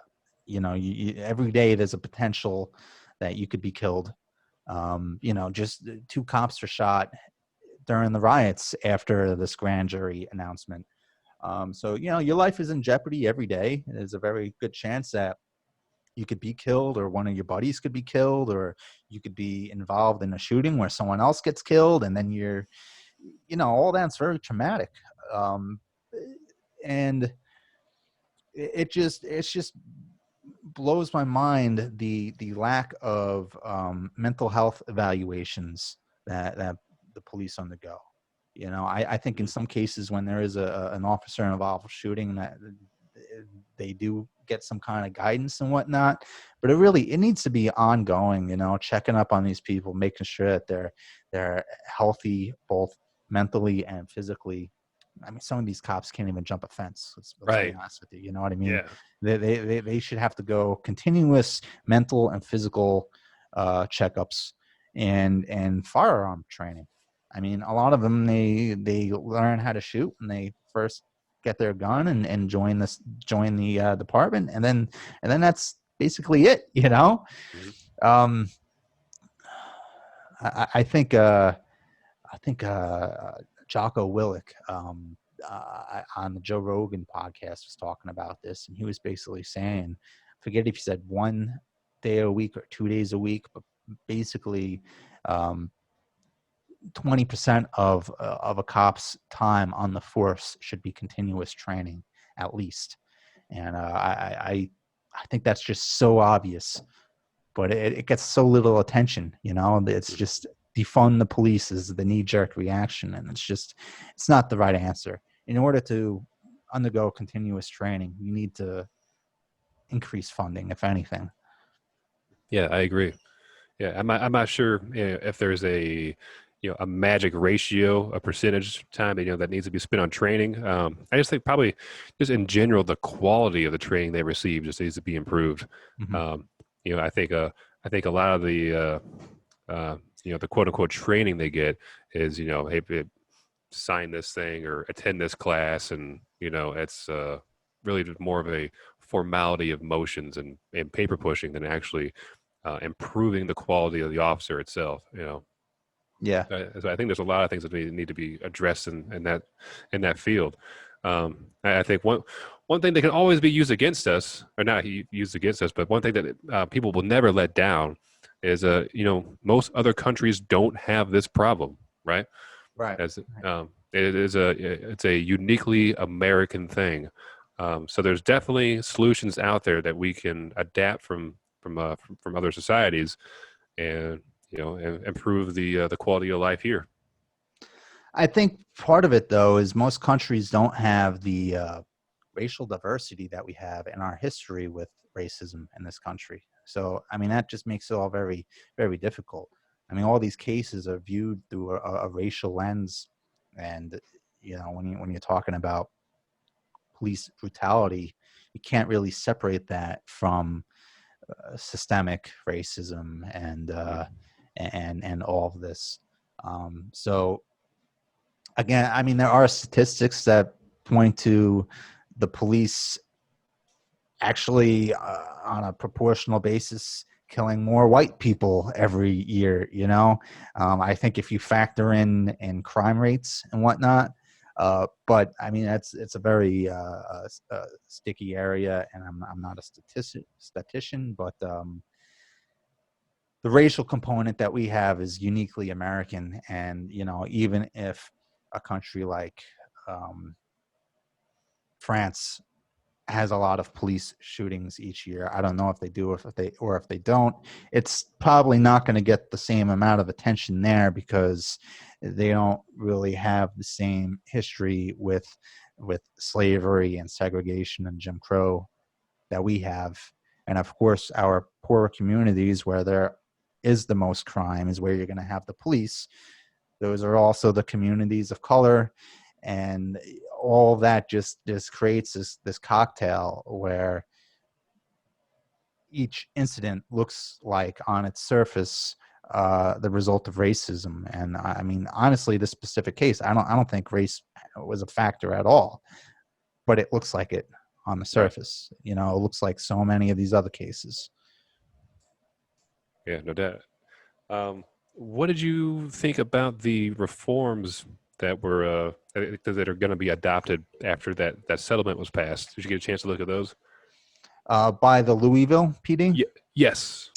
Every day there's a potential that you could be killed. Just two cops were shot during the riots after this grand jury announcement. So your life is in jeopardy every day. There's a very good chance that you could be killed, or one of your buddies could be killed, or you could be involved in a shooting where someone else gets killed, and then all that's very traumatic. Um, and it's just blows my mind the lack of mental health evaluations that the police undergo. I think in some cases when there is an officer involved with shooting, that they do get some kind of guidance and whatnot, but it needs to be ongoing, checking up on these people, making sure that they're healthy, both mentally and physically. I mean, some of these cops can't even jump a fence. Let's be Right. honest with you. You know what I mean? Yeah. They should have to go continuous mental and physical checkups and firearm training. I mean, a lot of them they learn how to shoot when they first get their gun and join the department, and then that's basically it. Mhm. Um, I think Jocko Willick on the Joe Rogan podcast was talking about this, and he was basically saying, forget if he said 1 day a week or 2 days a week, but basically 20% of a cop's time on the force should be continuous training, at least. And I think that's just so obvious, but it gets so little attention. It's Mhm. just defund the police is the knee-jerk reaction, and it's not the right answer. In order to undergo continuous training, you need to increase funding, if anything. Yeah, I agree. Yeah, I'm not sure if there's a magic ratio, a percentage time that needs to be spent on training. I just think probably just in general the quality of the training they receive just needs to be improved. Hmm. Um, I think a lot of the quote unquote training they get is hey, sign this thing or attend this class, and it's really just more of a formality of motions and paper pushing than actually improving the quality of the officer itself. Yeah. So I think there's a lot of things that need to be addressed in that field. I think one thing that can always be used against us, or not used against us, but one thing that people will never let down is most other countries don't have this problem, right? Right. As Right. it's a uniquely American thing. So there's definitely solutions out there that we can adapt from other societies, and improve the quality of life here. I think part of it, though, is most countries don't have the racial diversity that we have in our history with racism in this country. So, I mean, that just makes it all very, very difficult. I mean, all these cases are viewed through a racial lens, and when you're talking about police brutality, you can't really separate that from systemic racism and all of this. So again, I mean, there are statistics that point to the police actually, on a proportional basis, killing more white people every year. I think if you factor in crime rates and whatnot, but I mean, it's a very sticky area, and I'm not a statistician, but the racial component that we have is uniquely American, and even if a country like um, France has a lot of police shootings each year. I don't know if they do, if they don't. It's probably not going to get the same amount of attention there because they don't really have the same history with slavery and segregation and Jim Crow that we have. And of course, our poorer communities where there is the most crime is where you're going to have the police. Those are also the communities of color, and all of that just creates this cocktail where each incident looks like on its surface the result of racism. And I mean, honestly, this specific case, I don't think race was a factor at all, but it looks like it on the Right. surface. It looks like so many of these other cases. Yeah, no doubt. What did you think about the reforms that were that are going to be adopted after that settlement was passed? Did you get a chance to look at those? By the Louisville PD. Yes.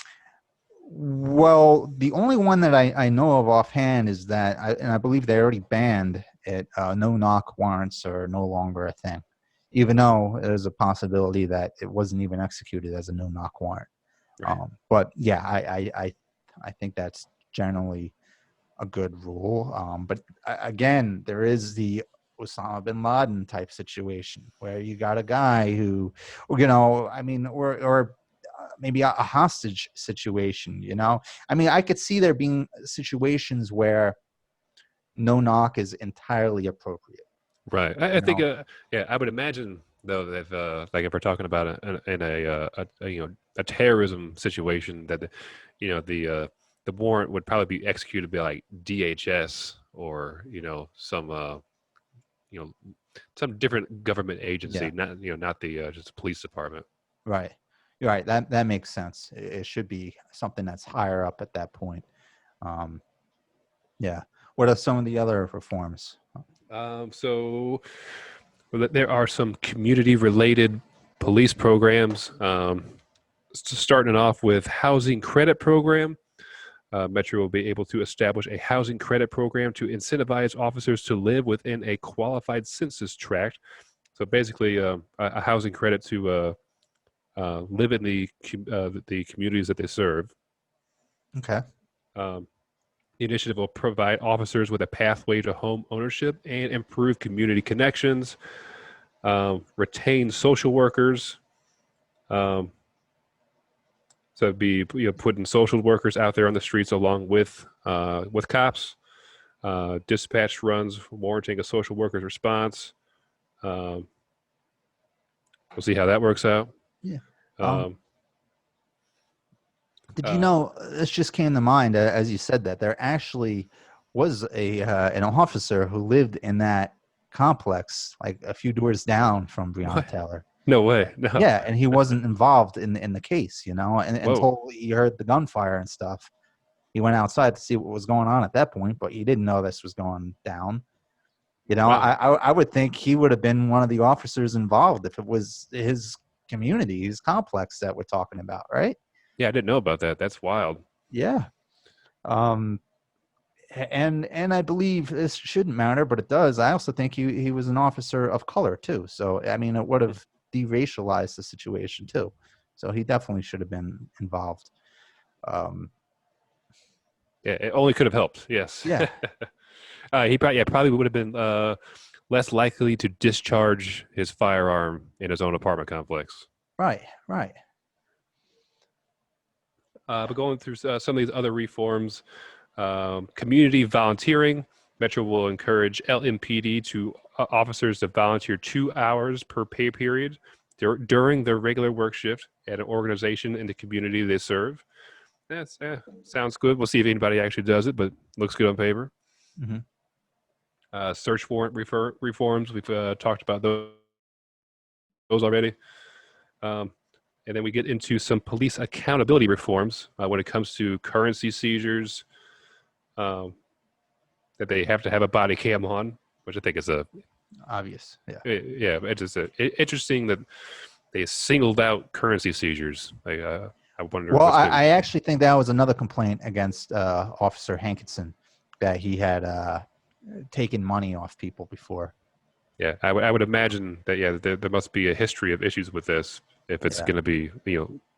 Well, the only one that I know of offhand is that, and I believe they already banned it. No knock warrants are no longer a thing, even though there's a possibility that it wasn't even executed as a no knock warrant. Right. But yeah, I think that's generally a good rule. But again, there is the Osama bin Laden type situation where you got a guy who, I mean, or maybe a hostage situation. I mean, I could see there being situations where no knock is entirely appropriate. Right. I You think, know, yeah, I would imagine though that like if we're talking about in a terrorism situation, that the warrant would probably be executed by like DHS or some you know some different government yeah, agency, not the just police department. right. You're right. That makes sense. It should be something that's higher up at that point. Um, yeah. What are some of the other reforms? So well, there are some community-related police programs. Starting off with housing credit program. Metro will be able to establish a housing credit program to incentivize officers to live within a qualified census tract. So basically, a housing credit to live in the communities that they serve. Okay. Um, the initiative will provide officers with a pathway to home ownership and improve community connections. Retain social workers. Um, so it'd be putting social workers out there on the streets along with cops. Dispatch runs warranting a social worker's response. Um, we'll see how that works out. Yeah. Um, Um, did you uh, know, this just came to mind as you said that there actually was an officer who lived in that complex, like a few doors down from Breonna what? Taylor. No way. No. Yeah, and he wasn't involved in the case, and Whoa. until he heard the gunfire and stuff. He went outside to see what was going on at that point, but he didn't know this was going down. Wow. I would think he would have been one of the officers involved if it was his community, his complex that we're talking about, right? Yeah, I didn't know about that. That's wild. Yeah. Um, and I believe this shouldn't matter, but it does. I also think he was an officer of color too. So I mean, it would have deracialized the situation too. So he definitely should have been involved. Um, Yeah, it only could have helped. Yes. yeah. He probably would have been less likely to discharge his firearm in his own apartment complex. Right. Right. But going through some of these other reforms, community volunteering. Metro will encourage LMPD to officers to volunteer 2 hours per pay period during their regular work shift at an organization in the community they serve. That's sounds good. We'll see if anybody actually does it, but looks good on paper. Mm-hmm. Search warrant reforms. We've talked about those already. And then we get into some police accountability reforms when it comes to currency seizures, that they have to have a body cam on, which I think is Obvious. Yeah. yeah, it's just interesting that they singled out currency seizures. I wonder Well, what's I been. actually think that was another complaint against Officer Hankinson, that he had taken money off people before. Yeah, I would imagine that. Yeah, there must be a history of issues with this if it's Yeah. going to be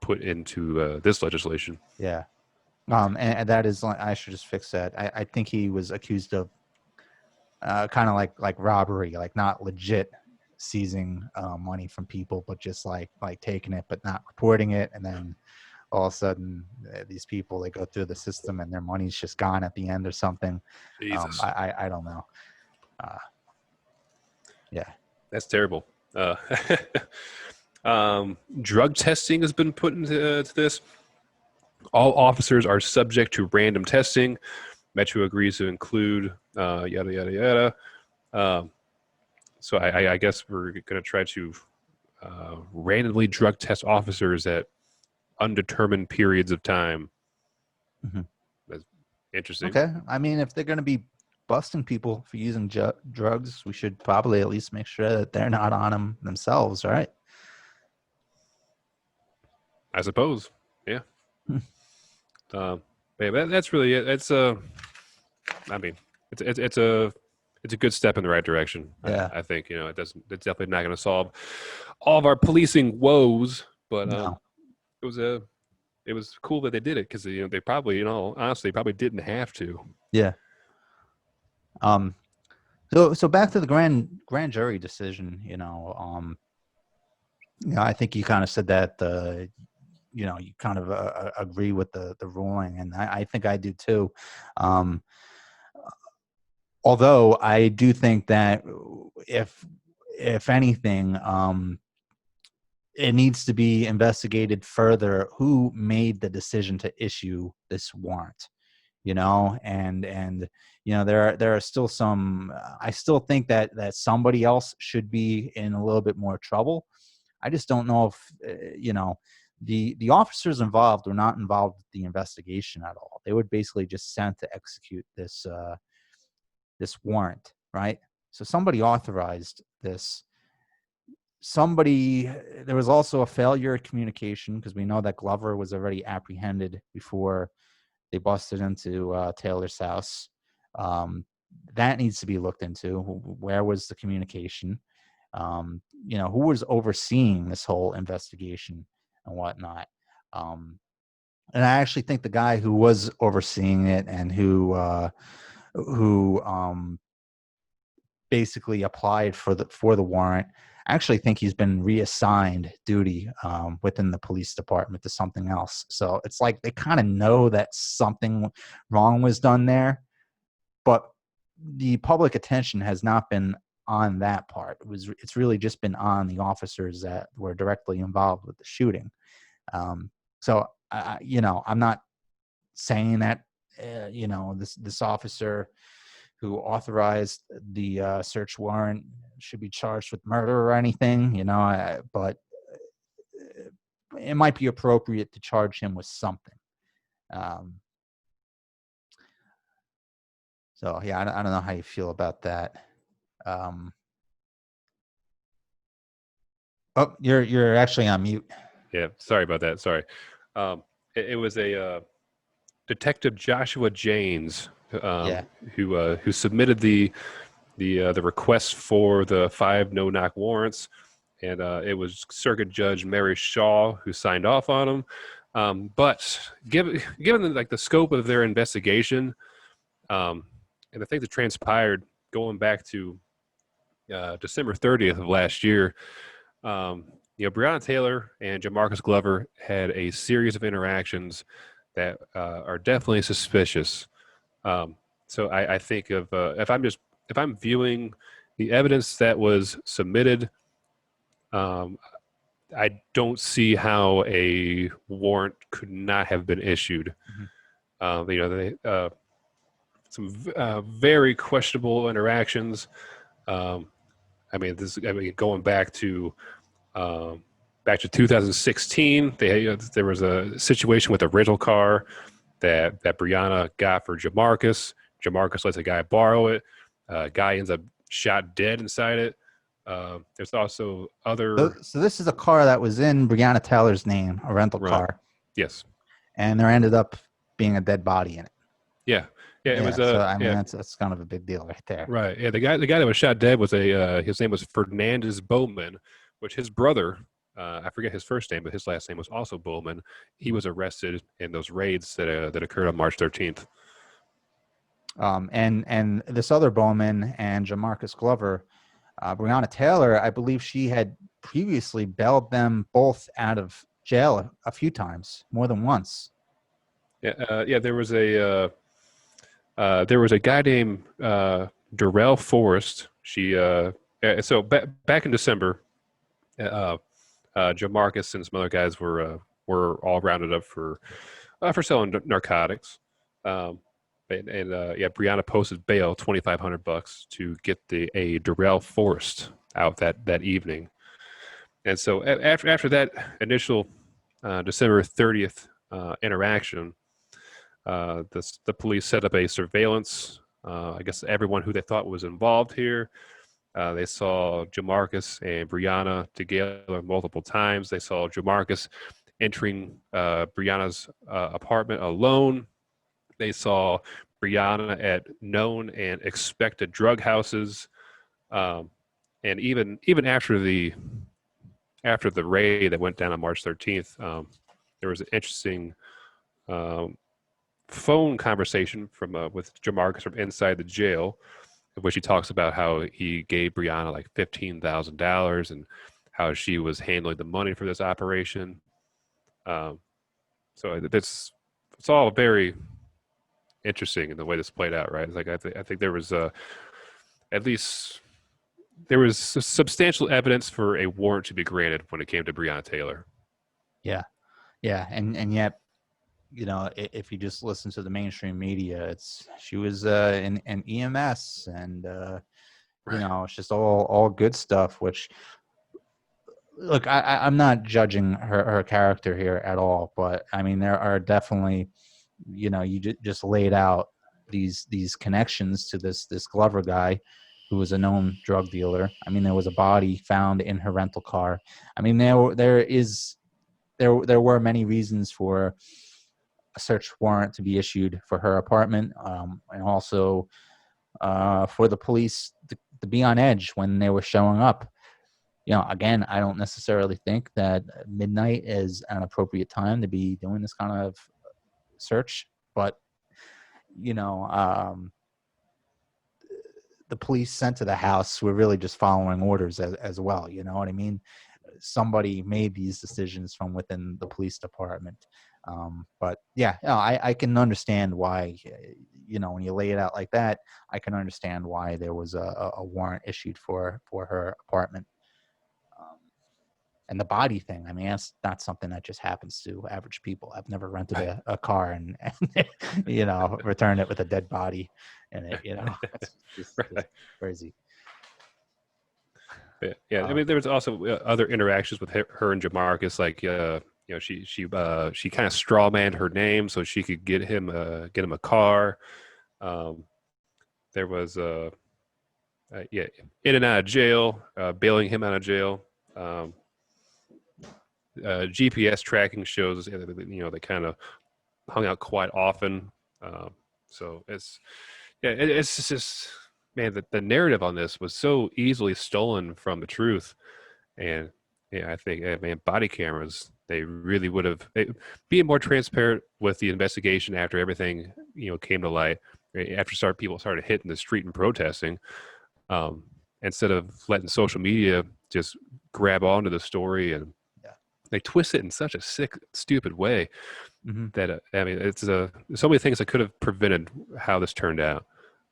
put into this legislation. Yeah. And that is, I should just fix that. I think he was accused of kind of like robbery, like not legit seizing money from people, but just like taking it but not reporting it, and then all of a sudden these people, they go through the system and their money's just gone at the end or something. Jesus, I don't know. Yeah. that's terrible. Drug testing has been put into to this. All officers are subject to random testing. Metro agrees to include yada yada yada. So I guess we're going to try to randomly drug test officers at undetermined periods of time. Mm-hmm. That's interesting. Okay. I mean, if they're going to be busting people for using drugs, we should probably at least make sure that they're not on them themselves, right? I suppose. Yeah. Hmm. Yeah, that's really it. It's I mean, it's a good step in the right direction. Yeah. I think it doesn't. It's definitely not going to solve all of our policing woes, but No. it was cool that they did it because they probably honestly probably didn't have to. Yeah. Um, so back to the grand jury decision. I think you kind of said that you kind of agree with the ruling, and I think I do too. Um, although I do think that if if anything, it needs to be investigated further who made the decision to issue this warrant. And there are still some. I still think that somebody else should be in a little bit more trouble. I just don't know if the officers involved were not involved with the investigation at all. They were basically just sent to execute this warrant, right? So somebody authorized this. There was also a failure of communication, because we know that Glover was already apprehended before they busted into Taylor's house. That needs to be looked into. Where was the communication? Who was overseeing this whole investigation and whatnot? And I actually think the guy who was overseeing it and who basically applied for the warrant, I actually think he's been reassigned duty within the police department to something else. So it's like they kind of know that something wrong was done there, but the public attention has not been on that part. It's really just been on the officers that were directly involved with the shooting. So I'm not saying that this officer who authorized the search warrant should be charged with murder or anything, but it might be appropriate to charge him with something. Um, so yeah, I don't know how you feel about that. Um, oh, you're actually on mute. Yeah, sorry about that. Sorry. It was a Detective Joshua Janes Yeah. who submitted the request for the 5 no-knock warrants, and it was Circuit Judge Mary Shaw who signed off on them. But given the scope of their investigation, and the things that transpired going back to December 30th of last year, Breonna Taylor and Jamarcus Glover had a series of interactions that are definitely suspicious. So I think of if I'm viewing the evidence that was submitted, um, I don't see how a warrant could not have been issued. Mhm. Some very questionable interactions. Um, going back to 2016, there was a situation with a rental car that Breonna got for Jamarcus. Jamarcus lets a guy borrow it. Guy ends up shot dead inside it. There's also other. So this is a car that was in Breonna Taylor's name, a rental Right. car, Yes. and there ended up being a dead body in it. Yeah. Yeah. It was Yeah. So a. I mean, Yeah. that's kind of a big deal right there. Right. Yeah. The guy that was shot dead was his name was Fernandez Bowman, which his brother, I forget his first name, but his last name was also Bowman. He was arrested in those raids that occurred on March 13th. And this other Bowman and Jamarcus Glover, Breonna Taylor, I believe she had previously bailed them both out of jail a few times, more than once. Yeah. Yeah. There was a guy named Darrell Forrest. So back in December, uh, Jamarcus and some other guys were all rounded up for selling narcotics. Yeah, Brianna posted bail $2,500 to get a Darrell Forrest out that evening. And so after that initial December 30th interaction, the police set up a surveillance. I guess everyone who they thought was involved here. They saw Jamarcus and Breonna together multiple times. They saw Jamarcus entering Breonna's apartment alone. They saw Breonna at known and expected drug houses, and even after the raid that went down on March 13th, there was an interesting phone conversation from with Jamarcus from inside the jail, in which he talks about how he gave Brianna like $15,000 and how she was handling the money for this operation. Um, so it's all very interesting in the way this played out, right? It's like I think there was at least there was substantial evidence for a warrant to be granted when it came to Breonna Taylor. Yeah, yeah, and yet, if you just listen to the mainstream media, she was in EMS, and Right. it's just all good stuff. Which, look, I'm not judging her character here at all, but I mean there are definitely, you just laid out these connections to this Glover guy, who was a known drug dealer. I mean, there was a body found in her rental car. I mean, there were many reasons for a search warrant to be issued for her apartment, and also for the police to be on edge when they were showing up. Again, I don't necessarily think that midnight is an appropriate time to be doing this kind of search, but you know, um, the police sent to the house were really just following orders as well. You know what I mean? Somebody made these decisions from within the police department. But yeah, no, I can understand why, when you lay it out like that, I can understand why there was a warrant issued for her apartment. Um, and the body thing, I mean, that's not something that just happens to average people. I've never rented Right. a car and returned it with a dead body in it. It's just Right. crazy. Yeah, yeah. I Uh, mean, there was also other interactions with her and Jamarcus. Like, she kind of strawmanned her name so she could get him a car. Um, there was yeah, in and out of jail, bailing him out of jail. Um, GPS tracking shows they kind of hung out quite often. So it's just man, the narrative on this was so easily stolen from the truth. And yeah, I think, man, body cameras, they really would have being more transparent with the investigation after everything, came to light, after people started hitting the street and protesting, um, instead of letting social media just grab onto the story and yeah. they twist it in such a sick, stupid way hmm that, I mean, it's so many things that could have prevented how this turned out.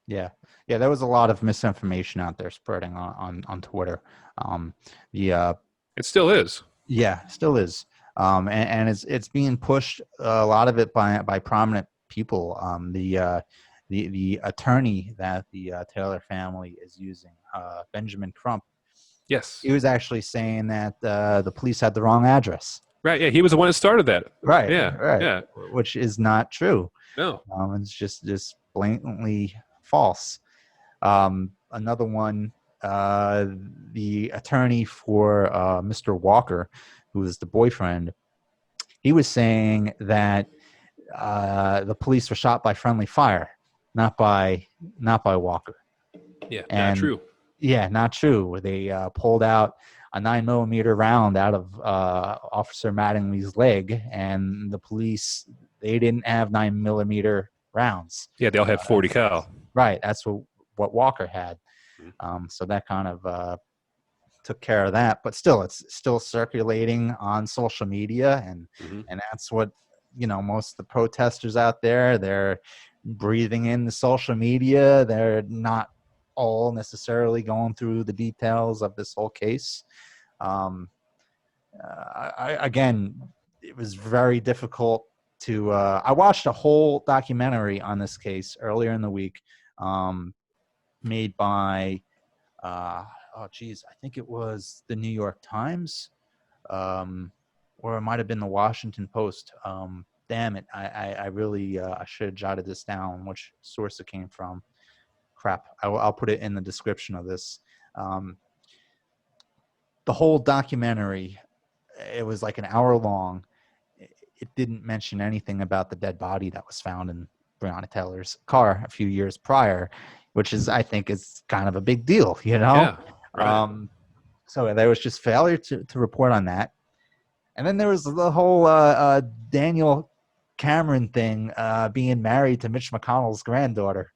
Yeah, yeah. There was a lot of misinformation out there spreading on Twitter. Um, the It still is. Yeah, still is. And it's being pushed, a lot of it by prominent people. The attorney that the Taylor family is using, Benjamin Crump, Yes. he was actually saying that the police had the wrong address. Right. Yeah. He was the one that started that. Right, Yeah. right. Yeah. Which is not true. No. It's just blatantly false. Another one, the attorney for Mr. Walker, who was the boyfriend, he was saying that the police were shot by friendly fire, not by Walker. Yeah. Not And true. yeah, not true. They pulled out a 9mm round out of Officer Mattingly's leg, and the police, they didn't have 9mm rounds. Yeah. They all had 40 cal. Right, that's what Walker had. So that kind of took care of that. But still, it's still circulating on social media, Mm-hmm. and that's what most of the protesters out there, they're breathing in the social media. They're not all necessarily going through the details of this whole case. Again, it was very difficult to. I watched a whole documentary on this case earlier in the week, made by, oh geez, I think it was the New York Times, or it might have been the Washington Post. Damn it, I really I should have jotted this down, which source it came from. Crap, I'll put it in the description of this. The whole documentary, it was like an hour long. It didn't mention anything about the dead body that was found in Breonna Taylor's car a few years prior, which is, I think, is kind of a big deal, Yeah. Right. So there was just failure to report on that. And then there was the whole Daniel Cameron thing, being married to Mitch McConnell's granddaughter.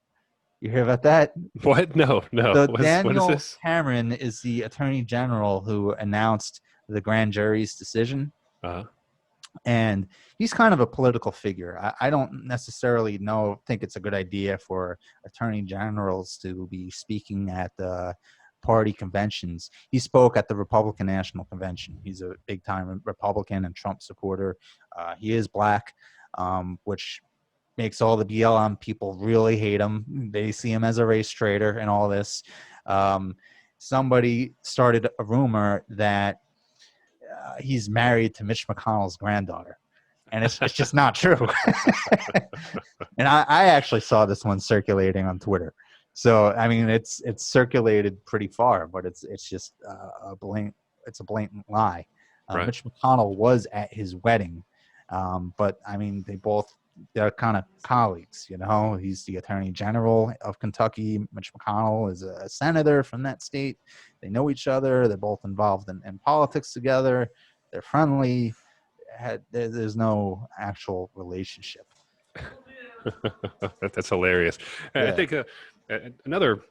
You hear about that? What? No, no. So What is Daniel this? Cameron is the attorney general who announced the grand jury's decision. Uh, And he's kind of a political figure. I don't necessarily think it's a good idea for attorney generals to be speaking at party conventions. He spoke at the Republican National Convention. He's a big-time Republican and Trump supporter. He is black, which makes all the BLM people really hate him. They see him as a race traitor and all this. Somebody started a rumor that he's married to Mitch McConnell's granddaughter, and it's just not true. And I actually saw this one circulating on Twitter. So I mean, it's circulated pretty far, but it's just a blatant lie. right. Mitch McConnell was at his wedding, but I mean, they're kind of colleagues. He's the attorney general of Kentucky. Mitch McConnell is a senator from that state. They know each other. They're both involved in politics together. They're friendly. There's no actual relationship. That's hilarious. I Yeah. think another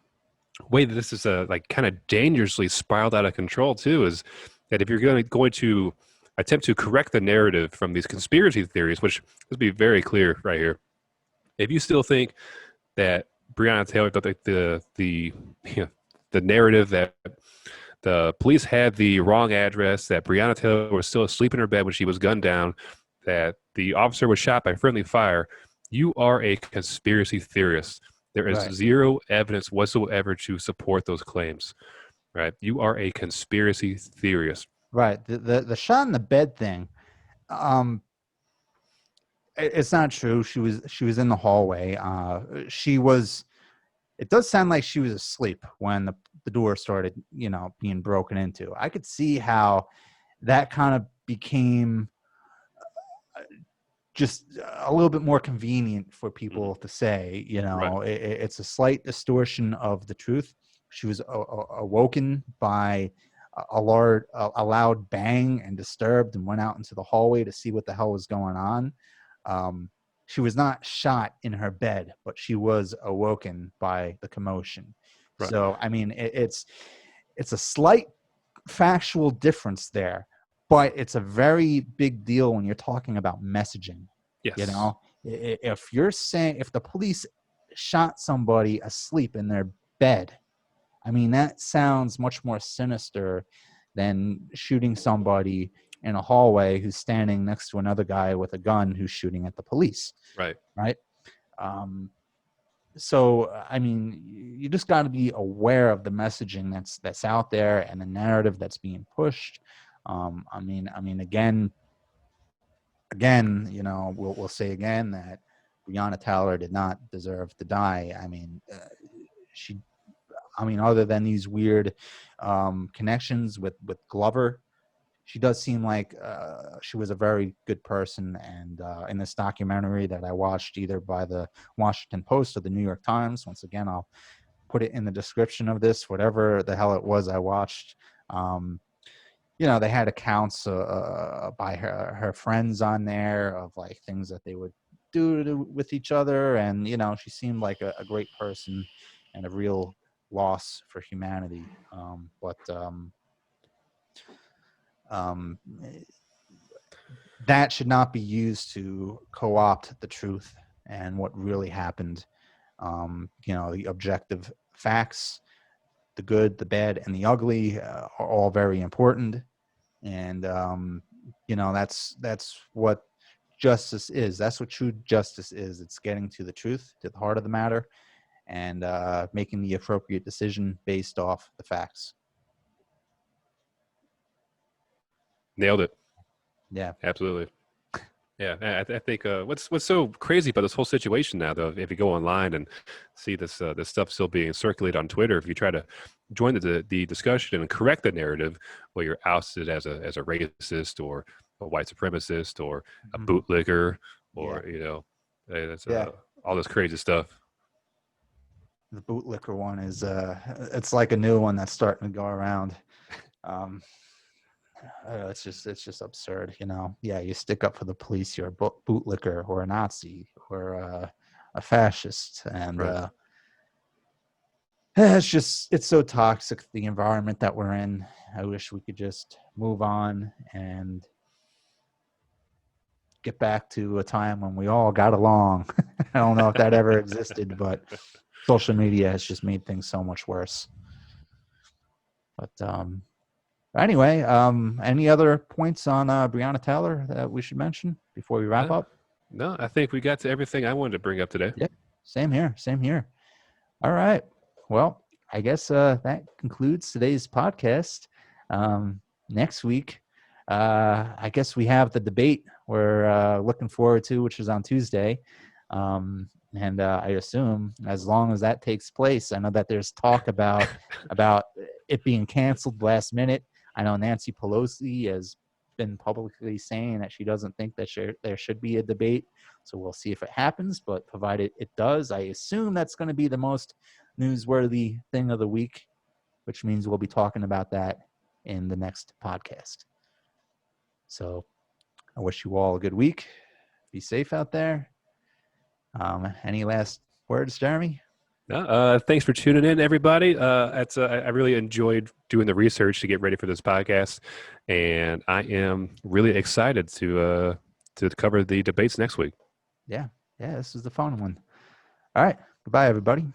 way that this is like kind of dangerously spiraled out of control too is that if you're going to attempt to correct the narrative from these conspiracy theories, which let's be very clear right here, if you still think that Breonna Taylor, the narrative that the police had the wrong address, that Breonna Taylor was still asleep in her bed when she was gunned down, that the officer was shot by friendly fire, you are a conspiracy theorist. There is Right. zero evidence whatsoever to support those claims. Right? You are a conspiracy theorist. Right. The shot in the bed thing. It's not true. She was in the hallway. She was. It does sound like she was asleep when the door started, being broken into. I could see how that kind of became just a little bit more convenient for people to say. Right. It's a slight distortion of the truth. She was awoken by a loud bang and disturbed, and went out into the hallway to see what the hell was going on. She was not shot in her bed, but she was awoken by the commotion. Right. So, I mean, it's a slight factual difference there, but it's a very big deal when you're talking about messaging. Yes. If you're saying, if the police shot somebody asleep in their bed, I mean, that sounds much more sinister than shooting somebody in a hallway who's standing next to another guy with a gun who's shooting at the police. Right. Right. So, I mean, you just got to be aware of the messaging that's out there and the narrative that's being pushed. I mean, again, we'll say again that Breonna Taylor did not deserve to die. I mean, other than these weird connections with Glover, she does seem like she was a very good person. And in this documentary that I watched, either by the Washington Post or the New York Times, once again, I'll put it in the description of this, whatever the hell it was I watched. They had accounts by her friends on there of like things that they would do with each other. And, she seemed like a great person and a real loss for humanity. That should not be used to co-opt the truth and what really happened. The objective facts, the good, the bad, and the ugly are all very important. And, that's what justice is. That's what true justice is. It's getting to the truth, to the heart of the matter, and making the appropriate decision based off the facts. Nailed it. Yeah. Absolutely. Yeah, I think what's so crazy about this whole situation now, though, if you go online and see this stuff still being circulated on Twitter, if you try to join the discussion and correct the narrative, well, you're ousted as a racist or a white supremacist or a bootlicker or that's all this crazy stuff. The bootlicker one is it's like a new one that's starting to go around. it's just absurd, you know. Yeah, you stick up for the police, you're a bootlicker or a Nazi or a fascist, and Right. it's so toxic, the environment that we're in. I wish we could just move on and get back to a time when we all got along. I don't know if that ever existed, but social media has just made things so much worse. But anyway, any other points on Breonna Taylor that we should mention before we wrap up? No, I think we got to everything I wanted to bring up today. Yeah, same here. Same here. All right. Well, I guess that concludes today's podcast. Next week, I guess we have the debate we're looking forward to, which is on Tuesday. And I assume as long as that takes place, I know that there's talk about it being canceled last minute. I know Nancy Pelosi has been publicly saying that she doesn't think that there should be a debate. So we'll see if it happens. But provided it does, I assume that's going to be the most newsworthy thing of the week, which means we'll be talking about that in the next podcast. So I wish you all a good week. Be safe out there. Any last words, Jeremy? Thanks for tuning in, everybody. I really enjoyed doing the research to get ready for this podcast, and I am really excited to cover the debates next week. Yeah, this is the fun one. All right. Goodbye, everybody.